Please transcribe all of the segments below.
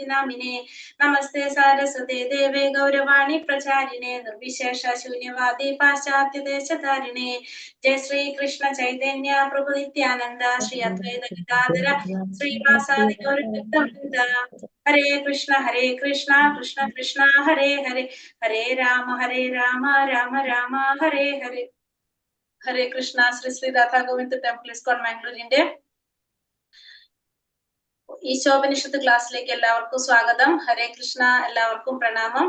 भानुमति नामिने नमस्ते सारस्वते देवे गौरवाणी प्रचारिणे निर्विशेष शून्यवादी पाश्चात्य देशधारिणे जय श्री कृष्ण चैतन्य प्रभु नित्यानंद श्री अद्वैत गदाधर श्रीवासादि गौरवृंद हरे कृष्ण कृष्ण कृष्ण हरे हरे हरे राम राम राम हरे हरे ഹരേ കൃഷ്ണ. ശ്രീ ശ്രീ രാധാ ഗോവിന്ദ് ടെമ്പിൾ ഇസ്കോൺ മാംഗ്ലൂരിന്റെ ഈശോപനിഷത്ത് ക്ലാസ്സിലേക്ക് എല്ലാവർക്കും സ്വാഗതം. ഹരേ കൃഷ്ണ. എല്ലാവർക്കും പ്രണാമം.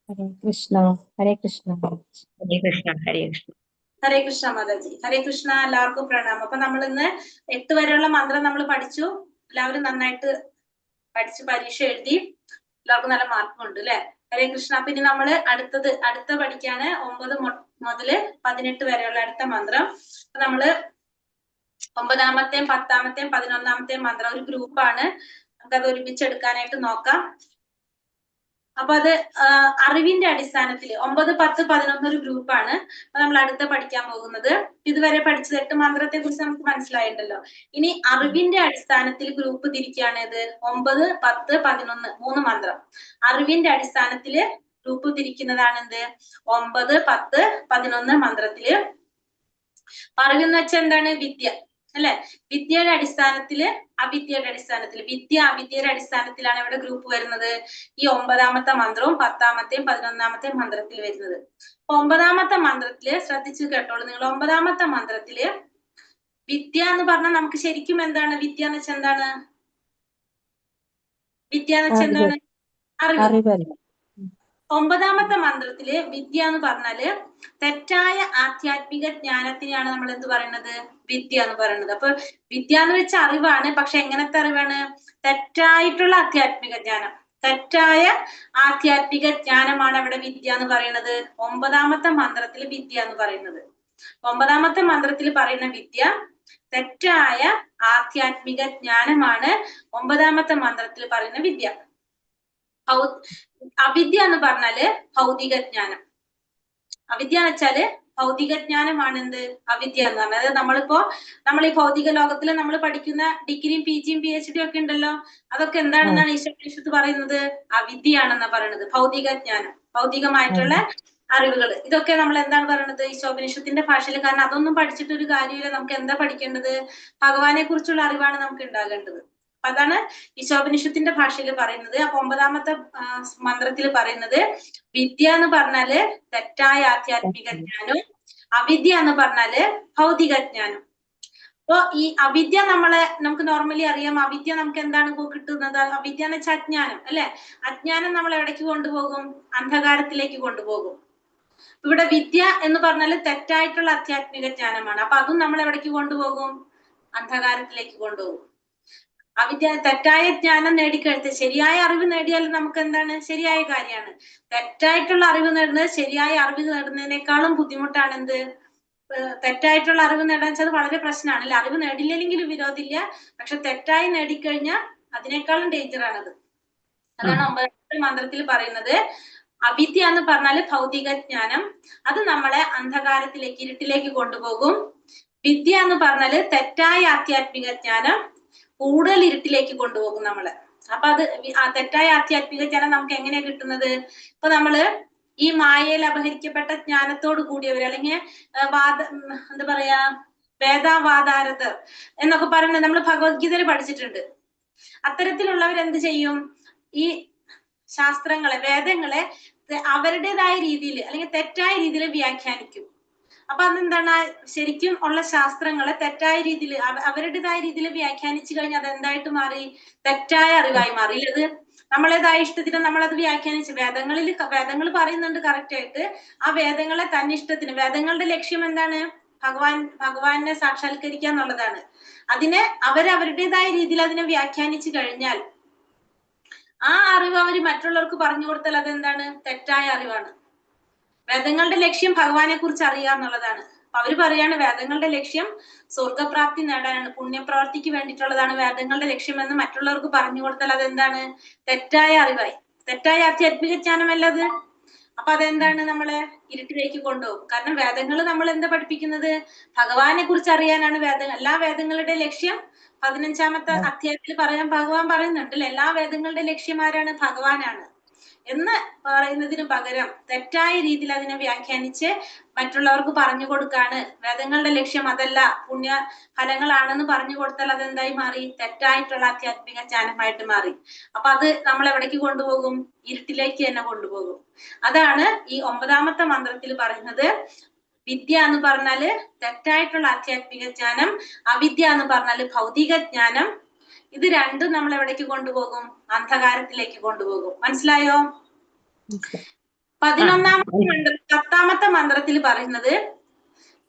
ഹരേ കൃഷ്ണ. ഹരേ കൃഷ്ണ. ഹരേ കൃഷ്ണ. ഹരേ കൃഷ്ണ. ഹരേ കൃഷ്ണ മാതാജി. ഹരേ കൃഷ്ണ. എല്ലാവർക്കും പ്രണാമം. അപ്പൊ നമ്മൾ ഇന്ന് 8 വരെയുള്ള മന്ത്രം നമ്മൾ പഠിച്ചു. എല്ലാവരും നന്നായിട്ട് പഠിച്ച് പരീക്ഷ എഴുതി. എല്ലാവർക്കും നല്ല മാർക്കും ഉണ്ട് അല്ലെ? ഹരേ കൃഷ്ണ. അപ്പൊ ഇനി നമ്മള് അടുത്ത പഠിക്കാണ് 9 മുതല് 18 വരെയുള്ള അടുത്ത മന്ത്രം. അപ്പൊ നമ്മള് 9-ാമത്തെയും 10-ാമത്തെയും 11-ാമത്തെയും മന്ത്രം ഒരു ഗ്രൂപ്പാണ്. നമുക്കത് ഒരുമിച്ചെടുക്കാനായിട്ട് നോക്കാം. അപ്പൊ അത് അറിവിന്റെ അടിസ്ഥാനത്തിൽ 9, 10, 11 ഒരു ഗ്രൂപ്പാണ്. അപ്പൊ നമ്മൾ അടുത്ത പഠിക്കാൻ പോകുന്നത് ഇതുവരെ പഠിച്ചത് 8 മന്ത്രത്തെ കുറിച്ച് നമുക്ക് മനസ്സിലായിട്ടുണ്ടല്ലോ. ഇനി അറിവിന്റെ അടിസ്ഥാനത്തിൽ ഗ്രൂപ്പ് തിരിക്കുകയാണ്. ഇത് 9, 10, 11 3 മന്ത്രം അറിവിന്റെ അടിസ്ഥാനത്തില് ഗ്രൂപ്പ് തിരിക്കുന്നതാണ് എന്ത് 9, 10, 11 മന്ത്രത്തില്. അറിവെന്ന് വെച്ചാൽ എന്താണ്? വിദ്യ അല്ലെ? വിദ്യയുടെ അടിസ്ഥാനത്തില് അവിദ്യയുടെ അടിസ്ഥാനത്തില് അവിദ്യയുടെ അടിസ്ഥാനത്തിലാണ് ഇവിടെ ഗ്രൂപ്പ് വരുന്നത്. ഈ 9-ാമത്തെ മന്ത്രവും 10-ാമത്തെയും 11-ാമത്തെയും മന്ത്രത്തിൽ വരുന്നത്. 9-ാമത്തെ മന്ത്രത്തില് ശ്രദ്ധിച്ചു കേട്ടോളൂ നിങ്ങൾ. 9-ാമത്തെ മന്ത്രത്തില് വിദ്യ എന്ന് പറഞ്ഞാൽ നമുക്ക് ശരിക്കും എന്താണ് വിദ്യ എന്ന് വെച്ചാൽ എന്താണ്? വിദ്യ എന്ന് വെച്ചാൽ എന്താണ്? അറിവ്. 9-ാമത്തെ മന്ത്രത്തില് വിദ്യ എന്ന് പറഞ്ഞാല് തെറ്റായ ആധ്യാത്മിക ജ്ഞാനത്തിനെയാണ് നമ്മൾ എന്ത് പറയുന്നത്? വിദ്യ എന്ന് പറയുന്നത്. അപ്പൊ വിദ്യ എന്ന് വെച്ചാൽ അറിവാണ്. പക്ഷെ എങ്ങനത്തെ അറിവാണ്? തെറ്റായിട്ടുള്ള ആധ്യാത്മിക ജ്ഞാനം. തെറ്റായ ആധ്യാത്മിക ജ്ഞാനമാണ് അവിടെ വിദ്യ എന്ന് പറയുന്നത്. 9-ാമത്തെ മന്ത്രത്തിൽ വിദ്യ എന്ന് പറയുന്നത്. 9-ാമത്തെ മന്ത്രത്തിൽ പറയുന്ന വിദ്യ തെറ്റായ ആധ്യാത്മിക ജ്ഞാനമാണ് 9-ാമത്തെ മന്ത്രത്തിൽ പറയുന്ന വിദ്യ. അവിദ്യ എന്ന് പറഞ്ഞാല് ഭൗതിക ജ്ഞാനം. അവിദ്യ എന്ന് വെച്ചാല് ഭൗതിക ജ്ഞാനമാണ് എന്ത്? അവിദ്യ എന്ന് പറഞ്ഞാൽ. അതായത് നമ്മൾ ഈ ഭൗതിക ലോകത്തിൽ നമ്മൾ പഠിക്കുന്ന ഡിഗ്രിയും PGയും PhD ഒക്കെ ഉണ്ടല്ലോ, അതൊക്കെ എന്താണെന്നാണ് ഈശോപനിഷത്ത് പറയുന്നത്? അവിദ്യയാണെന്നാ പറയുന്നത്. ഭൗതിക ജ്ഞാനം, ഭൗതികമായിട്ടുള്ള അറിവുകൾ, ഇതൊക്കെ നമ്മൾ എന്താണ് പറയുന്നത്? ഈശോപനിഷത്തിന്റെ ഭാഷയിൽ. കാരണം അതൊന്നും പഠിച്ചിട്ട് ഒരു കാര്യമില്ല. നമുക്ക് എന്താ പഠിക്കേണ്ടത്? ഭഗവാനെ കുറിച്ചുള്ള അറിവാണ് നമുക്ക് ഉണ്ടാകേണ്ടത്. അതാണ് ഈശോപനിഷത്തിന്റെ ഭാഷയിൽ പറയുന്നത്. അപ്പൊ 9-ാമത്തെ മന്ത്രത്തിൽ പറയുന്നത് വിദ്യ എന്ന് പറഞ്ഞാല് തെറ്റായ ആധ്യാത്മിക ജ്ഞാനവും അവിദ്യ എന്ന് പറഞ്ഞാല് ഭൗതിക ജ്ഞാനം. അപ്പൊ ഈ അവിദ്യ നമുക്ക് നോർമലി അറിയാം. അവിദ്യ നമുക്ക് എന്താണ് കിട്ടുന്നത്? അവിദ്യ എന്ന് വെച്ചാൽ അജ്ഞാനം അല്ലെ? അജ്ഞാനം നമ്മൾ എവിടേക്ക് കൊണ്ടുപോകും? അന്ധകാരത്തിലേക്ക് കൊണ്ടുപോകും. ഇവിടെ വിദ്യ എന്ന് പറഞ്ഞാല് തെറ്റായിട്ടുള്ള ആധ്യാത്മിക ജ്ഞാനമാണ്. അപ്പൊ അതും നമ്മൾ എവിടേക്ക് കൊണ്ടുപോകും? അന്ധകാരത്തിലേക്ക് കൊണ്ടുപോകും. അവിദ്യ തെറ്റായ ജ്ഞാനം നേടിക്കഴിഞ്ഞ് ശരിയായ അറിവ് നേടിയാൽ നമുക്ക് എന്താണ്? ശരിയായ കാര്യമാണ്. തെറ്റായിട്ടുള്ള അറിവ് നേടുന്നത് ശരിയായ അറിവ് നേടുന്നതിനേക്കാളും ബുദ്ധിമുട്ടാണ് എന്ത്? തെറ്റായിട്ടുള്ള അറിവ് നേടാൻ വെച്ചാൽ വളരെ പ്രശ്നമാണ് അല്ലെ? അറിവ് നേടില്ലെങ്കിലും വിരോധമില്ല. പക്ഷെ തെറ്റായി നേടിക്കഴിഞ്ഞാൽ അതിനേക്കാളും ഡേഞ്ചർ ആണത്. അതാണ് 9-ാമത്തെ മന്ത്രത്തിൽ പറയുന്നത്. അവിദ്യ എന്ന് പറഞ്ഞാല് ഭൗതിക ജ്ഞാനം. അത് നമ്മളെ അന്ധകാരത്തിലേക്ക്, ഇരുട്ടിലേക്ക് കൊണ്ടുപോകും. വിദ്യ എന്ന് പറഞ്ഞാല് തെറ്റായ ആധ്യാത്മിക ജ്ഞാനം കൂടുതൽ ഇരുട്ടിലേക്ക് കൊണ്ടുപോകും നമ്മളെ. അപ്പൊ അത് തെറ്റായ ആധ്യാത്മിക ജ്ഞാനം നമുക്ക് എങ്ങനെയാ കിട്ടുന്നത്? ഇപ്പൊ നമ്മള് ഈ മായയിൽ അപഹരിക്കപ്പെട്ട ജ്ഞാനത്തോട് കൂടിയവർ, അല്ലെങ്കിൽ എന്താ പറയാ, വേദാവാദാരതർ എന്നൊക്കെ പറയുന്നത് നമ്മൾ ഭഗവത്ഗീതയിൽ പഠിച്ചിട്ടുണ്ട്. അത്തരത്തിലുള്ളവർ എന്ത് ചെയ്യും? ഈ ശാസ്ത്രങ്ങളെ, വേദങ്ങളെ അവരുടേതായ രീതിയിൽ അല്ലെങ്കിൽ തെറ്റായ രീതിയിൽ വ്യാഖ്യാനിക്കും. അപ്പൊ അതെന്താണ്? ശരിക്കും ഉള്ള ശാസ്ത്രങ്ങളെ തെറ്റായ രീതിയിൽ അവരുടേതായ രീതിയിൽ വ്യാഖ്യാനിച്ചു കഴിഞ്ഞാൽ അതെന്തായിട്ട് മാറി? തെറ്റായ അറിവായി മാറി. അത് നമ്മളേതായ ഇഷ്ടത്തിന് നമ്മളത് വ്യാഖ്യാനിച്ച് വേദങ്ങൾ പറയുന്നുണ്ട് കറക്റ്റ് ആയിട്ട്. ആ വേദങ്ങളെ തന്നിഷ്ടത്തിന്, വേദങ്ങളുടെ ലക്ഷ്യം എന്താണ്? ഭഗവാനെ സാക്ഷാത്കരിക്കുക എന്നുള്ളതാണ്. അതിനെ അവരുടേതായ രീതിയിൽ അതിനെ വ്യാഖ്യാനിച്ചു കഴിഞ്ഞാൽ ആ അറിവ് അവർ മറ്റുള്ളവർക്ക് പറഞ്ഞു കൊടുത്താൽ അതെന്താണ്? തെറ്റായ അറിവാണ്. വേദങ്ങളുടെ ലക്ഷ്യം ഭഗവാനെ കുറിച്ച് അറിയുക എന്നുള്ളതാണ്. അവര് പറയാണ് വേദങ്ങളുടെ ലക്ഷ്യം സ്വർഗപ്രാപ്തി നേടാനാണ്, പുണ്യപ്രവർത്തിക്ക് വേണ്ടിയിട്ടുള്ളതാണ് വേദങ്ങളുടെ ലക്ഷ്യം എന്ന് മറ്റുള്ളവർക്ക് പറഞ്ഞു കൊടുത്താൽ അതെന്താണ്? തെറ്റായ അറിവായി, തെറ്റായ ആധ്യാത്മിക ജ്ഞാനമല്ലത്. അപ്പൊ അതെന്താണ്? നമ്മളെ ഇരുട്ടിലേക്ക് കൊണ്ടുപോകും. കാരണം വേദങ്ങൾ നമ്മൾ എന്താ പഠിപ്പിക്കുന്നത്? ഭഗവാനെ കുറിച്ച് അറിയാനാണ് വേദങ്ങൾ. എല്ലാ വേദങ്ങളുടെ ലക്ഷ്യം 15-ാമത്തെ അധ്യായത്തിൽ പറയാൻ ഭഗവാൻ പറയുന്നുണ്ട് അല്ലെ, എല്ലാ വേദങ്ങളുടെ ലക്ഷ്യമാരാണ് ഭഗവാനാണ് എന്ന് പറയുന്നതിന് പകരം തെറ്റായ രീതിയിൽ അതിനെ വ്യാഖ്യാനിച്ച് മറ്റുള്ളവർക്ക് പറഞ്ഞു കൊടുക്കാണ്. വേദങ്ങളുടെ ലക്ഷ്യം അതല്ല, പുണ്യ ഫലങ്ങളാണെന്ന് പറഞ്ഞു കൊടുത്താൽ അതെന്തായി മാറി? തെറ്റായിട്ടുള്ള ആധ്യാത്മിക ജ്ഞാനമായിട്ട് മാറി. അപ്പൊ അത് നമ്മൾ എവിടേക്ക് കൊണ്ടുപോകും? ഇരുട്ടിലേക്ക് തന്നെ കൊണ്ടുപോകും. അതാണ് ഈ 9-ാമത്തെ മന്ത്രത്തിൽ പറയുന്നത്. വിദ്യ എന്ന് പറഞ്ഞാല് തെറ്റായിട്ടുള്ള ആധ്യാത്മിക ജ്ഞാനം, അവിദ്യ എന്ന് പറഞ്ഞാല് ഭൗതിക ജ്ഞാനം. ഇത് രണ്ടും നമ്മൾ എവിടേക്ക് കൊണ്ടുപോകും? അന്ധകാരത്തിലേക്ക് കൊണ്ടുപോകും. മനസ്സിലായോ? 10-ാമത്തെ മന്ത്രത്തിൽ പറയുന്നത്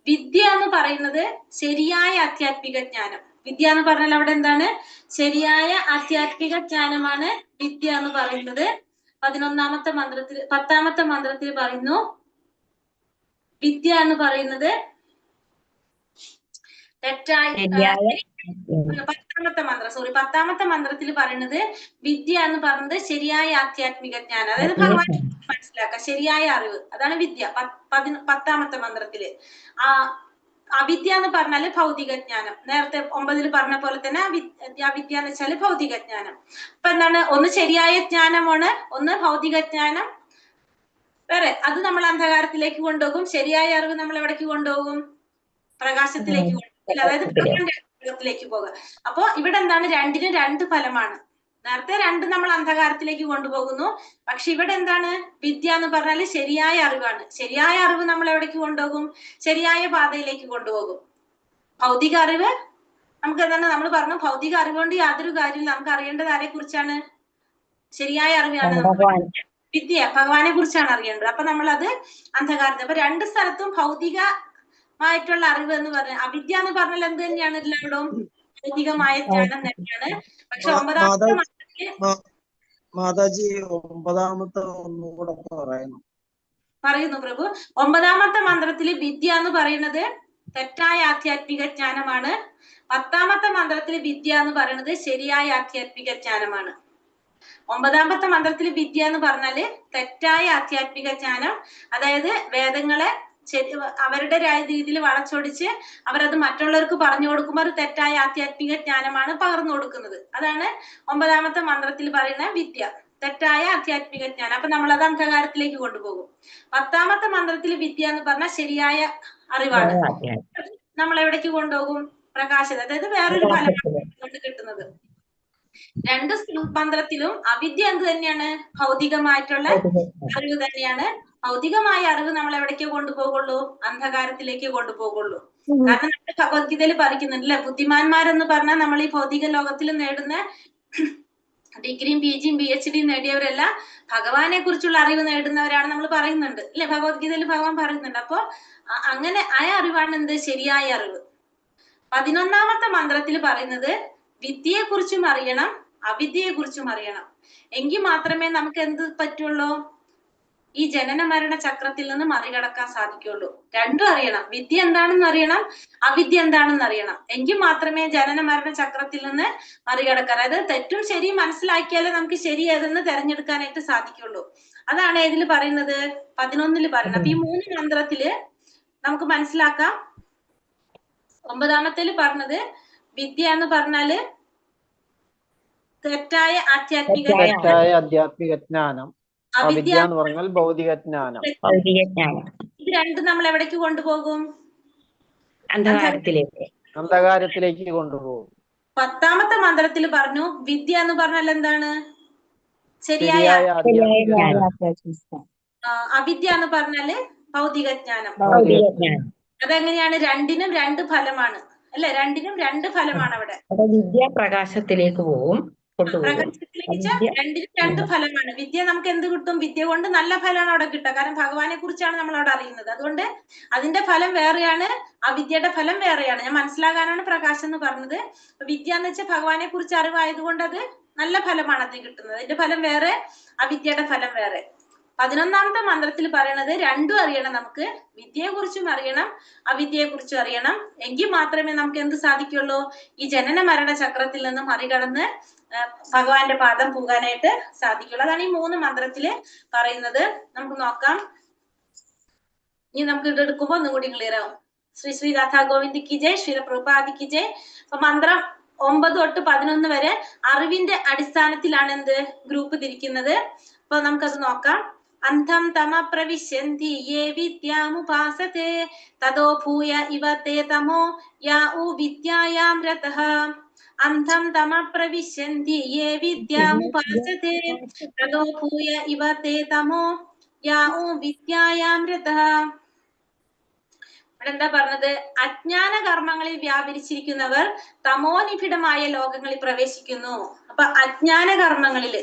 വിദ്യ എന്ന് പറയുന്നത് ശരിയായ ആധ്യാത്മിക ജ്ഞാനം. വിദ്യ എന്ന് പറഞ്ഞാൽ അവിടെ എന്താണ്? ശരിയായ ആധ്യാത്മിക ജ്ഞാനമാണ് വിദ്യ എന്ന് പറയുന്നത്. 10-ാമത്തെ മന്ത്രത്തിൽ പറയുന്നു വിദ്യ എന്ന് പറയുന്നത് തെറ്റായ 10-ാമത്തെ മന്ത്രത്തിൽ പറയുന്നത് വിദ്യ എന്ന് പറയുന്നത് ശരിയായ ആധ്യാത്മിക ജ്ഞാനം, അതായത് ഭഗവാൻ മനസ്സിലാക്കുക, ശരിയായ അറിവ്, അതാണ് വിദ്യ. 10-ാമത്തെ മന്ത്രത്തില് അവിദ്യ എന്ന് പറഞ്ഞാല് ഭൗതിക ജ്ഞാനം. നേരത്തെ 9-ൽ പറഞ്ഞ പോലെ തന്നെ അവിദ്യ എന്ന് വെച്ചാല് ഭൗതിക ജ്ഞാനം. അപ്പൊ എന്താണ്? ഒന്ന് ശരിയായ ജ്ഞാനമാണ്, ഒന്ന് ഭൗതിക ജ്ഞാനം വേറെ. അത് നമ്മൾ അന്ധകാരത്തിലേക്ക് കൊണ്ടുപോകും. ശരിയായ അറിവ് നമ്മൾ എവിടേക്ക് കൊണ്ടുപോകും? പ്രകാശത്തിലേക്ക് കൊണ്ടുപോകും, അതായത് ത്തിലേക്ക് പോകുക. അപ്പൊ ഇവിടെ എന്താണ്? രണ്ടിനും രണ്ട് ഫലമാണ്. നേരത്തെ രണ്ട് നമ്മൾ അന്ധകാരത്തിലേക്ക് കൊണ്ടുപോകുന്നു, പക്ഷെ ഇവിടെ എന്താണ്? വിദ്യ എന്ന് പറഞ്ഞാല് ശരിയായ അറിവാണ്. ശരിയായ അറിവ് നമ്മൾ എവിടേക്ക് കൊണ്ടുപോകും? ശരിയായ പാതയിലേക്ക് കൊണ്ടുപോകും. ഭൗതിക അറിവ് നമുക്ക് എന്താണ്? നമ്മൾ പറഞ്ഞു ഭൗതിക അറിവ് കൊണ്ട് യാതൊരു കാര്യമില്ല. നമുക്ക് അറിയേണ്ടത് ആരെ കുറിച്ചാണ്? ശരിയായ അറിവാണ്. വിദ്യ ഭഗവാനെ കുറിച്ചാണ് അറിയേണ്ടത്. അപ്പൊ നമ്മളത് അന്ധകാരത്തിൽ. അപ്പൊ രണ്ട് സ്ഥലത്തും ഭൗതികമായിട്ടുള്ള അറിവ് എന്ന് പറഞ്ഞ അവിദ്യ എന്ന് പറഞ്ഞാൽ എന്ത് തന്നെയാണ്? എല്ലായിടവും ഭൗതികമായ ജ്ഞാനം തന്നെയാണ്. പക്ഷെ 9-ാമത്തെ മാതാജി 9-ാമത്തെ ഒന്നുകൂടെ പറയുന്നു പ്രഭു. 9-ാമത്തെ മന്ത്രത്തില് വിദ്യ എന്ന് പറയുന്നത് തെറ്റായ ആധ്യാത്മിക ജ്ഞാനമാണ്. 10-ാമത്തെ മന്ത്രത്തില് വിദ്യ എന്ന് പറയുന്നത് ശരിയായ ആധ്യാത്മിക ജ്ഞാനമാണ്. 9-ാമത്തെ മന്ത്രത്തിൽ വിദ്യ എന്ന് പറഞ്ഞാല് തെറ്റായ ആധ്യാത്മിക ജ്ഞാനം, അതായത് വേദങ്ങളെ അവരുടെ രീതിയിൽ വളച്ചൊടിച്ച് അവരത് മറ്റുള്ളവർക്ക് പറഞ്ഞു കൊടുക്കുമ്പോൾ അത് തെറ്റായ ആധ്യാത്മിക ജ്ഞാനമാണ് പകർന്നു കൊടുക്കുന്നത്. അതാണ് 9-ാമത്തെ മന്ത്രത്തിൽ പറയുന്ന വിദ്യ, തെറ്റായ ആധ്യാത്മിക ജ്ഞാനം. അപ്പൊ നമ്മളത് അന്ധകാരത്തിലേക്ക് കൊണ്ടുപോകും. 10-ാമത്തെ മന്ത്രത്തിൽ വിദ്യ എന്ന് പറഞ്ഞാൽ ശരിയായ അറിവാണ്. നമ്മൾ എവിടേക്ക് കൊണ്ടുപോകും? പ്രകാശം, അതായത് വേറൊരു ഫലമാണ് കൊണ്ട് കിട്ടുന്നത്. രണ്ട് മന്ത്രത്തിലും അവിദ്യ എന്ത് തന്നെയാണ്? ഭൗതികമായിട്ടുള്ള അറിവ് തന്നെയാണ്. ഭൗതികമായ അറിവ് നമ്മൾ എവിടേക്കേ കൊണ്ടുപോകുള്ളൂ? അന്ധകാരത്തിലേക്ക് കൊണ്ടുപോകുള്ളൂ. കാരണം നമ്മൾ ഭഗവത്ഗീതയിൽ പഠിക്കുന്നുണ്ടല്ലേ, ബുദ്ധിമാന്മാരെന്ന് പറഞ്ഞാൽ നമ്മൾ ഈ ഭൗതിക ലോകത്തിൽ നേടുന്ന ഡിഗ്രിയും PG യും PhD നേടിയവരെല്ലാം ഭഗവാനെ കുറിച്ചുള്ള അറിവ് നേടുന്നവരാണ് നമ്മൾ പറയുന്നുണ്ട് അല്ലെ, ഭഗവത്ഗീതയിൽ ഭഗവാൻ പറയുന്നുണ്ട്. അപ്പൊ അങ്ങനെ ആ അറിവാണ് എന്ത്? ശരിയായ അറിവ്. 11-ാമത്തെ മന്ത്രത്തിൽ പറയുന്നത് വിദ്യയെ കുറിച്ചും അറിയണം, അവിദ്യയെ കുറിച്ചും അറിയണം. എങ്കിൽ മാത്രമേ നമുക്ക് എന്ത് പറ്റുള്ളൂ? ഈ ജനന മരണ ചക്രത്തിൽ നിന്ന് മറികടക്കാൻ സാധിക്കുള്ളൂ. രണ്ടും അറിയണം. വിദ്യ എന്താണെന്ന് അറിയണം, അവിദ്യ എന്താണെന്ന് അറിയണം. എങ്കിൽ മാത്രമേ ജനന മരണ ചക്രത്തിൽ നിന്ന് മറികടക്കാൻ, അതായത് തെറ്റും ശരിയും മനസ്സിലാക്കിയാലേ നമുക്ക് ശരി ഏതെന്ന് തെരഞ്ഞെടുക്കാനായിട്ട് സാധിക്കുള്ളൂ. അതാണ് ഏതിൽ പറയുന്നത്? 11-ൽ പറയുന്നത്. അപ്പൊ ഈ 3 മന്ത്രത്തില് നമുക്ക് മനസ്സിലാക്കാം. 9-ാമത്തേല് പറഞ്ഞത് വിദ്യ എന്ന് പറഞ്ഞാല് തെറ്റായ ആധ്യാത്മിക ജ്ഞാനം, അവിദ്യ എന്ന് പറഞ്ഞാൽ ഭൗതിക ജ്ഞാനം. ഇത് രണ്ടും നമ്മൾ എവിടേക്ക് കൊണ്ടുപോകും? അന്ധകാരത്തിലേക്ക് കൊണ്ടുപോകും. 10-ാമത്തെ മന്ത്രത്തിൽ പറഞ്ഞു വിദ്യ എന്ന് പറഞ്ഞാൽ എന്താണ്? ശരിയായ. അവിദ്യ എന്ന് പറഞ്ഞാല് ഭൗതിക ജ്ഞാനം. അതെങ്ങനെയാണ്? രണ്ടിനും രണ്ട് ഫലമാണ് അല്ലെ, രണ്ടിനും രണ്ട് ഫലമാണ് അവിടെ. വിദ്യ പ്രകാശത്തിലേക്ക് പോകും, പ്രകാശത്തിലേക്ക് രണ്ടിനും രണ്ട് ഫലമാണ്. വിദ്യ നമുക്ക് എന്ത് കിട്ടും? വിദ്യ കൊണ്ട് നല്ല ഫലമാണ് അവിടെ കിട്ടുക. കാരണം ഭഗവാനെ കുറിച്ചാണ് നമ്മൾ അവിടെ അറിയുന്നത്. അതുകൊണ്ട് അതിന്റെ ഫലം വേറെയാണ്, അവിദ്യയുടെ ഫലം വേറെയാണ്. ഞാൻ മനസ്സിലാകാനാണ് പ്രകാശം എന്ന് പറഞ്ഞത്. വിദ്യ എന്ന് വെച്ചാൽ ഭഗവാനെ കുറിച്ച് അറിവായതുകൊണ്ട് അത് നല്ല ഫലമാണ് അതിന് കിട്ടുന്നത്. അതിന്റെ ഫലം വേറെ, അവിദ്യയുടെ ഫലം വേറെ. 11-ാമത്തെ മന്ത്രത്തിൽ പറയണത് രണ്ടും അറിയണം. നമുക്ക് വിദ്യയെ കുറിച്ചും അറിയണം, അവിദ്യയെ കുറിച്ചും അറിയണം. എങ്കിൽ മാത്രമേ നമുക്ക് എന്ത് സാധിക്കുള്ളൂ? ഈ ജനന മരണ ചക്രത്തിൽ നിന്ന് മറികടന്ന് ഭഗവാന്റെ പാദം പോകാനായിട്ട് സാധിക്കുള്ളൂ. അതാണ് ഈ 3 മന്ത്രത്തില് പറയുന്നത്. നമുക്ക് നോക്കാം. ഇനി നമുക്ക് ഇത് എടുക്കുമ്പോ ഒന്നും കൂടി ക്ലിയർ ആവും. ശ്രീ ശ്രീ രാധാ ഗോവിന്ദ് കി ജയ്, ശ്രീ പ്രഭുപാദ് കി ജയ്. അപ്പൊ മന്ത്രം 9 തൊട്ട് 11 വരെ അറിവിന്റെ അടിസ്ഥാനത്തിലാണ് എന്ത് ഗ്രൂപ്പ് തിരിക്കുന്നത്. അപ്പൊ നമുക്കത് നോക്കാം. അന്ധം തമ പ്രവിശന്തി യേ വിദ്യാമുപാസതേ തതോ ഭൂയ ഇവ തേ തമോ യാ ഉ വിദ്യായാം രതഃ. അന്ധം തമ പ്രവിശന്തി യേ വിദ്യാമുപാസതേ തതോ ഭൂയ ഇവ തേ തമോ യാ ഉ വിദ്യായാം രതഃ. ഇവിടെ എന്താ പറഞ്ഞത്? അജ്ഞാന കർമ്മങ്ങളിൽ വ്യാപരിച്ചിരിക്കുന്നവർ തമോനിബിഡമായ ലോകങ്ങളിൽ പ്രവേശിക്കുന്നു. അപ്പൊ അജ്ഞാന കർമ്മങ്ങളില്,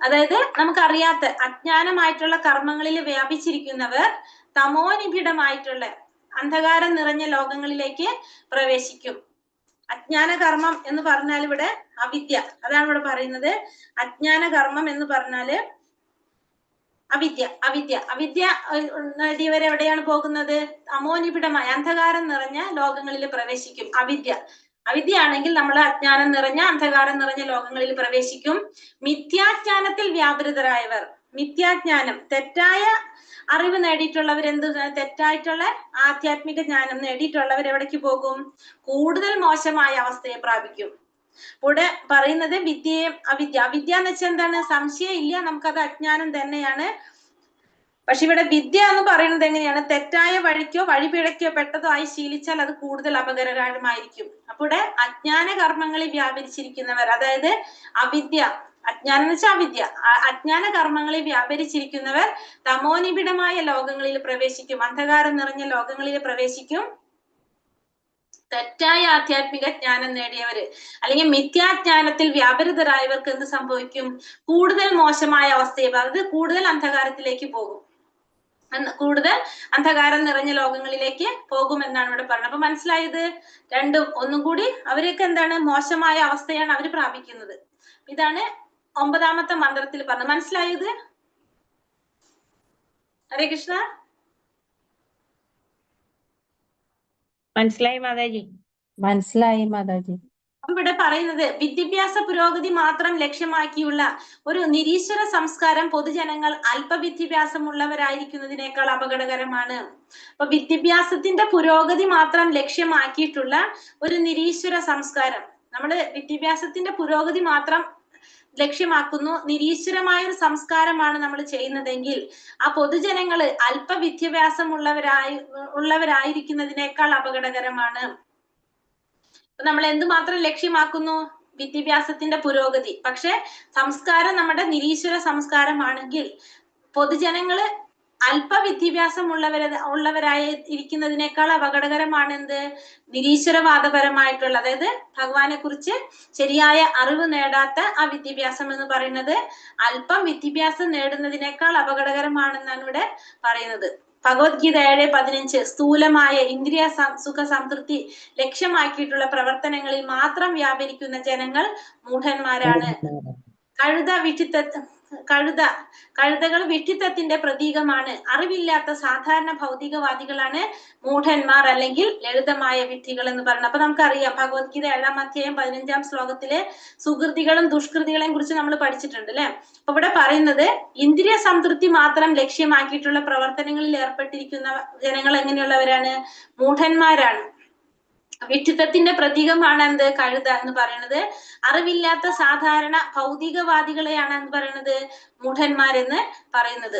അതായത് നമുക്കറിയാത്ത അജ്ഞാനമായിട്ടുള്ള കർമ്മങ്ങളിൽ വ്യാപിച്ചിരിക്കുന്നവർ തമോനിബിഡമായിട്ടുള്ള അന്ധകാരം നിറഞ്ഞ ലോകങ്ങളിലേക്ക് പ്രവേശിക്കും. അജ്ഞാന കർമ്മം എന്ന് പറഞ്ഞാൽ ഇവിടെ അവിദ്യ, അതാണ് ഇവിടെ പറയുന്നത്. അജ്ഞാന കർമ്മം എന്ന് പറഞ്ഞാല് അവിദ്യ. അവിദ്യ നേടിയവർ എവിടെയാണ് പോകുന്നത്? തമോനിബിഡമായ അന്ധകാരം നിറഞ്ഞ ലോകങ്ങളിൽ പ്രവേശിക്കും. അവിദ്യ ആണെങ്കിൽ നമ്മൾ അജ്ഞാനം നിറഞ്ഞ അന്ധകാരം നിറഞ്ഞ ലോകങ്ങളിൽ പ്രവേശിക്കും. മിഥ്യാജ്ഞാനത്തിൽ വ്യാപൃതരായവർ, മിഥ്യാജ്ഞാനം തെറ്റായ അറിവ് നേടിയിട്ടുള്ളവർ, തെറ്റായിട്ടുള്ള ആധ്യാത്മിക ജ്ഞാനം നേടിയിട്ടുള്ളവർ എവിടേക്ക് പോകും? കൂടുതൽ മോശമായ അവസ്ഥയെ പ്രാപിക്കും. ഇവിടെ പറയുന്നത് വിദ്യയും അവിദ്യ എന്ന് വെച്ചാൽ എന്താണ്? സംശയം ഇല്ല, നമുക്കത് അജ്ഞാനം തന്നെയാണ്. പക്ഷെ ഇവിടെ വിദ്യ എന്ന് പറയുന്നത് എങ്ങനെയാണ്? തെറ്റായ വഴിക്കോ വഴിപിഴക്കോ പെട്ടതോ ആയി ശീലിച്ചാൽ അത് കൂടുതൽ അപകടകരമായിരിക്കും. അപ്പൊ ഇവിടെ അജ്ഞാന കർമ്മങ്ങളിൽ വ്യാപരിച്ചിരിക്കുന്നവർ, അതായത് അവിദ്യ, അജ്ഞാനം എന്ന് വെച്ചാൽ അവിദ്യ, അജ്ഞാന കർമ്മങ്ങളിൽ വ്യാപരിച്ചിരിക്കുന്നവർ തമോനിബിഡമായ ലോകങ്ങളിൽ പ്രവേശിക്കും, അന്ധകാരം നിറഞ്ഞ ലോകങ്ങളിൽ പ്രവേശിക്കും. തെറ്റായ ആധ്യാത്മിക ജ്ഞാനം നേടിയവര് അല്ലെങ്കിൽ മിഥ്യാജ്ഞാനത്തിൽ വ്യാപരിതരായവർക്ക് എന്ത് സംഭവിക്കും? കൂടുതൽ മോശമായ അവസ്ഥയെ, അത് കൂടുതൽ അന്ധകാരത്തിലേക്ക് പോകും, കൂടുതൽ അന്ധകാരം നിറഞ്ഞ ലോകങ്ങളിലേക്ക് പോകുമെന്നാണ് ഇവിടെ പറഞ്ഞത്. അപ്പൊ മനസ്സിലായത്? രണ്ടും ഒന്നും കൂടി അവരൊക്കെ എന്താണ്? മോശമായ അവസ്ഥയാണ് അവർ പ്രാപിക്കുന്നത്. ഇതാണ് 9ാമത്തെ മന്ത്രത്തിൽ പറഞ്ഞത്. മനസ്സിലായത്? ഹരേ കൃഷ്ണ. മനസ്സിലായി മാതാജി? മനസ്സിലായി മാതാജി. ഇവിടെ പറയുന്നത് വിദ്യാഭ്യാസ പുരോഗതി മാത്രം ലക്ഷ്യമാക്കിയുള്ള ഒരു നിരീശ്വര സംസ്കാരം പൊതുജനങ്ങൾ അല്പവിദ്യാഭ്യാസമുള്ളവരായിരിക്കുന്നതിനേക്കാൾ അപകടകരമാണ്. അപ്പൊ വിദ്യാഭ്യാസത്തിന്റെ പുരോഗതി മാത്രം ലക്ഷ്യമാക്കിയിട്ടുള്ള ഒരു നിരീശ്വര സംസ്കാരം, നമ്മള് വിദ്യാഭ്യാസത്തിന്റെ പുരോഗതി മാത്രം ലക്ഷ്യമാക്കുന്നു, നിരീശ്വരമായ ഒരു സംസ്കാരമാണ് നമ്മൾ ചെയ്യുന്നതെങ്കിൽ ആ പൊതുജനങ്ങള് ഉള്ളവരായിരിക്കുന്നതിനേക്കാൾ അപകടകരമാണ്. നമ്മൾ എന്തുമാത്രം ലക്ഷ്യമാക്കുന്നു? വിദ്യാഭ്യാസത്തിന്റെ പുരോഗതി. പക്ഷെ സംസ്കാരം നമ്മുടെ നിരീശ്വര സംസ്കാരമാണെങ്കിൽ പൊതുജനങ്ങള് ഉള്ളവരായി ഇരിക്കുന്നതിനേക്കാൾ അപകടകരമാണ് എന്ത്? നിരീശ്വരവാദപരമായിട്ടുള്ള, അതായത് ഭഗവാനെ കുറിച്ച് ശരിയായ അറിവ് നേടാത്ത ആ വിദ്യാഭ്യാസം എന്ന് പറയുന്നത് അല്പം വിദ്യാഭ്യാസം നേടുന്നതിനേക്കാൾ അപകടകരമാണെന്നാണ് ഇവിടെ പറയുന്നത്. ഭഗവത്ഗീത 7:15 സ്ഥൂലമായ ഇന്ദ്രിയ സുഖ സംതൃപ്തി ലക്ഷ്യമാക്കിയിട്ടുള്ള പ്രവർത്തനങ്ങളിൽ മാത്രം വ്യാപരിക്കുന്ന ജനങ്ങൾ മൂഢന്മാരാണ്. കഴുതകൾ വിഡ്ഢിത്തത്തിന്റെ പ്രതീകമാണ്. അറിവില്ലാത്ത സാധാരണ ഭൗതികവാദികളാണ് മൂഢന്മാർ അല്ലെങ്കിൽ ലളിതമായ വിഡ്ഢികൾ എന്ന് പറയുന്നത്. അപ്പൊ നമുക്കറിയാം ഭഗവത്ഗീത 7-ാം ശ്ലോകത്തിലെ സുകൃതികളും ദുഷ്കൃതികളെയും കുറിച്ച് നമ്മൾ പഠിച്ചിട്ടുണ്ട് അല്ലെ. അപ്പൊ ഇവിടെ പറയുന്നത് ഇന്ദ്രിയ സംതൃപ്തി മാത്രം ലക്ഷ്യമാക്കിയിട്ടുള്ള പ്രവർത്തനങ്ങളിൽ ഏർപ്പെട്ടിരിക്കുന്ന ജനങ്ങൾ എങ്ങനെയുള്ളവരാണ്? മൂഢന്മാരാണ്. വിഡ്ഢിത്തത്തിന്റെ പ്രതീകമാണ് എന്ത്? കഴുത എന്ന് പറയുന്നത്. അറിവില്ലാത്ത സാധാരണ ഭൗതികവാദികളെയാണ് എന്ന് പറയുന്നത് മൂഢന്മാരെന്ന് പറയുന്നത്.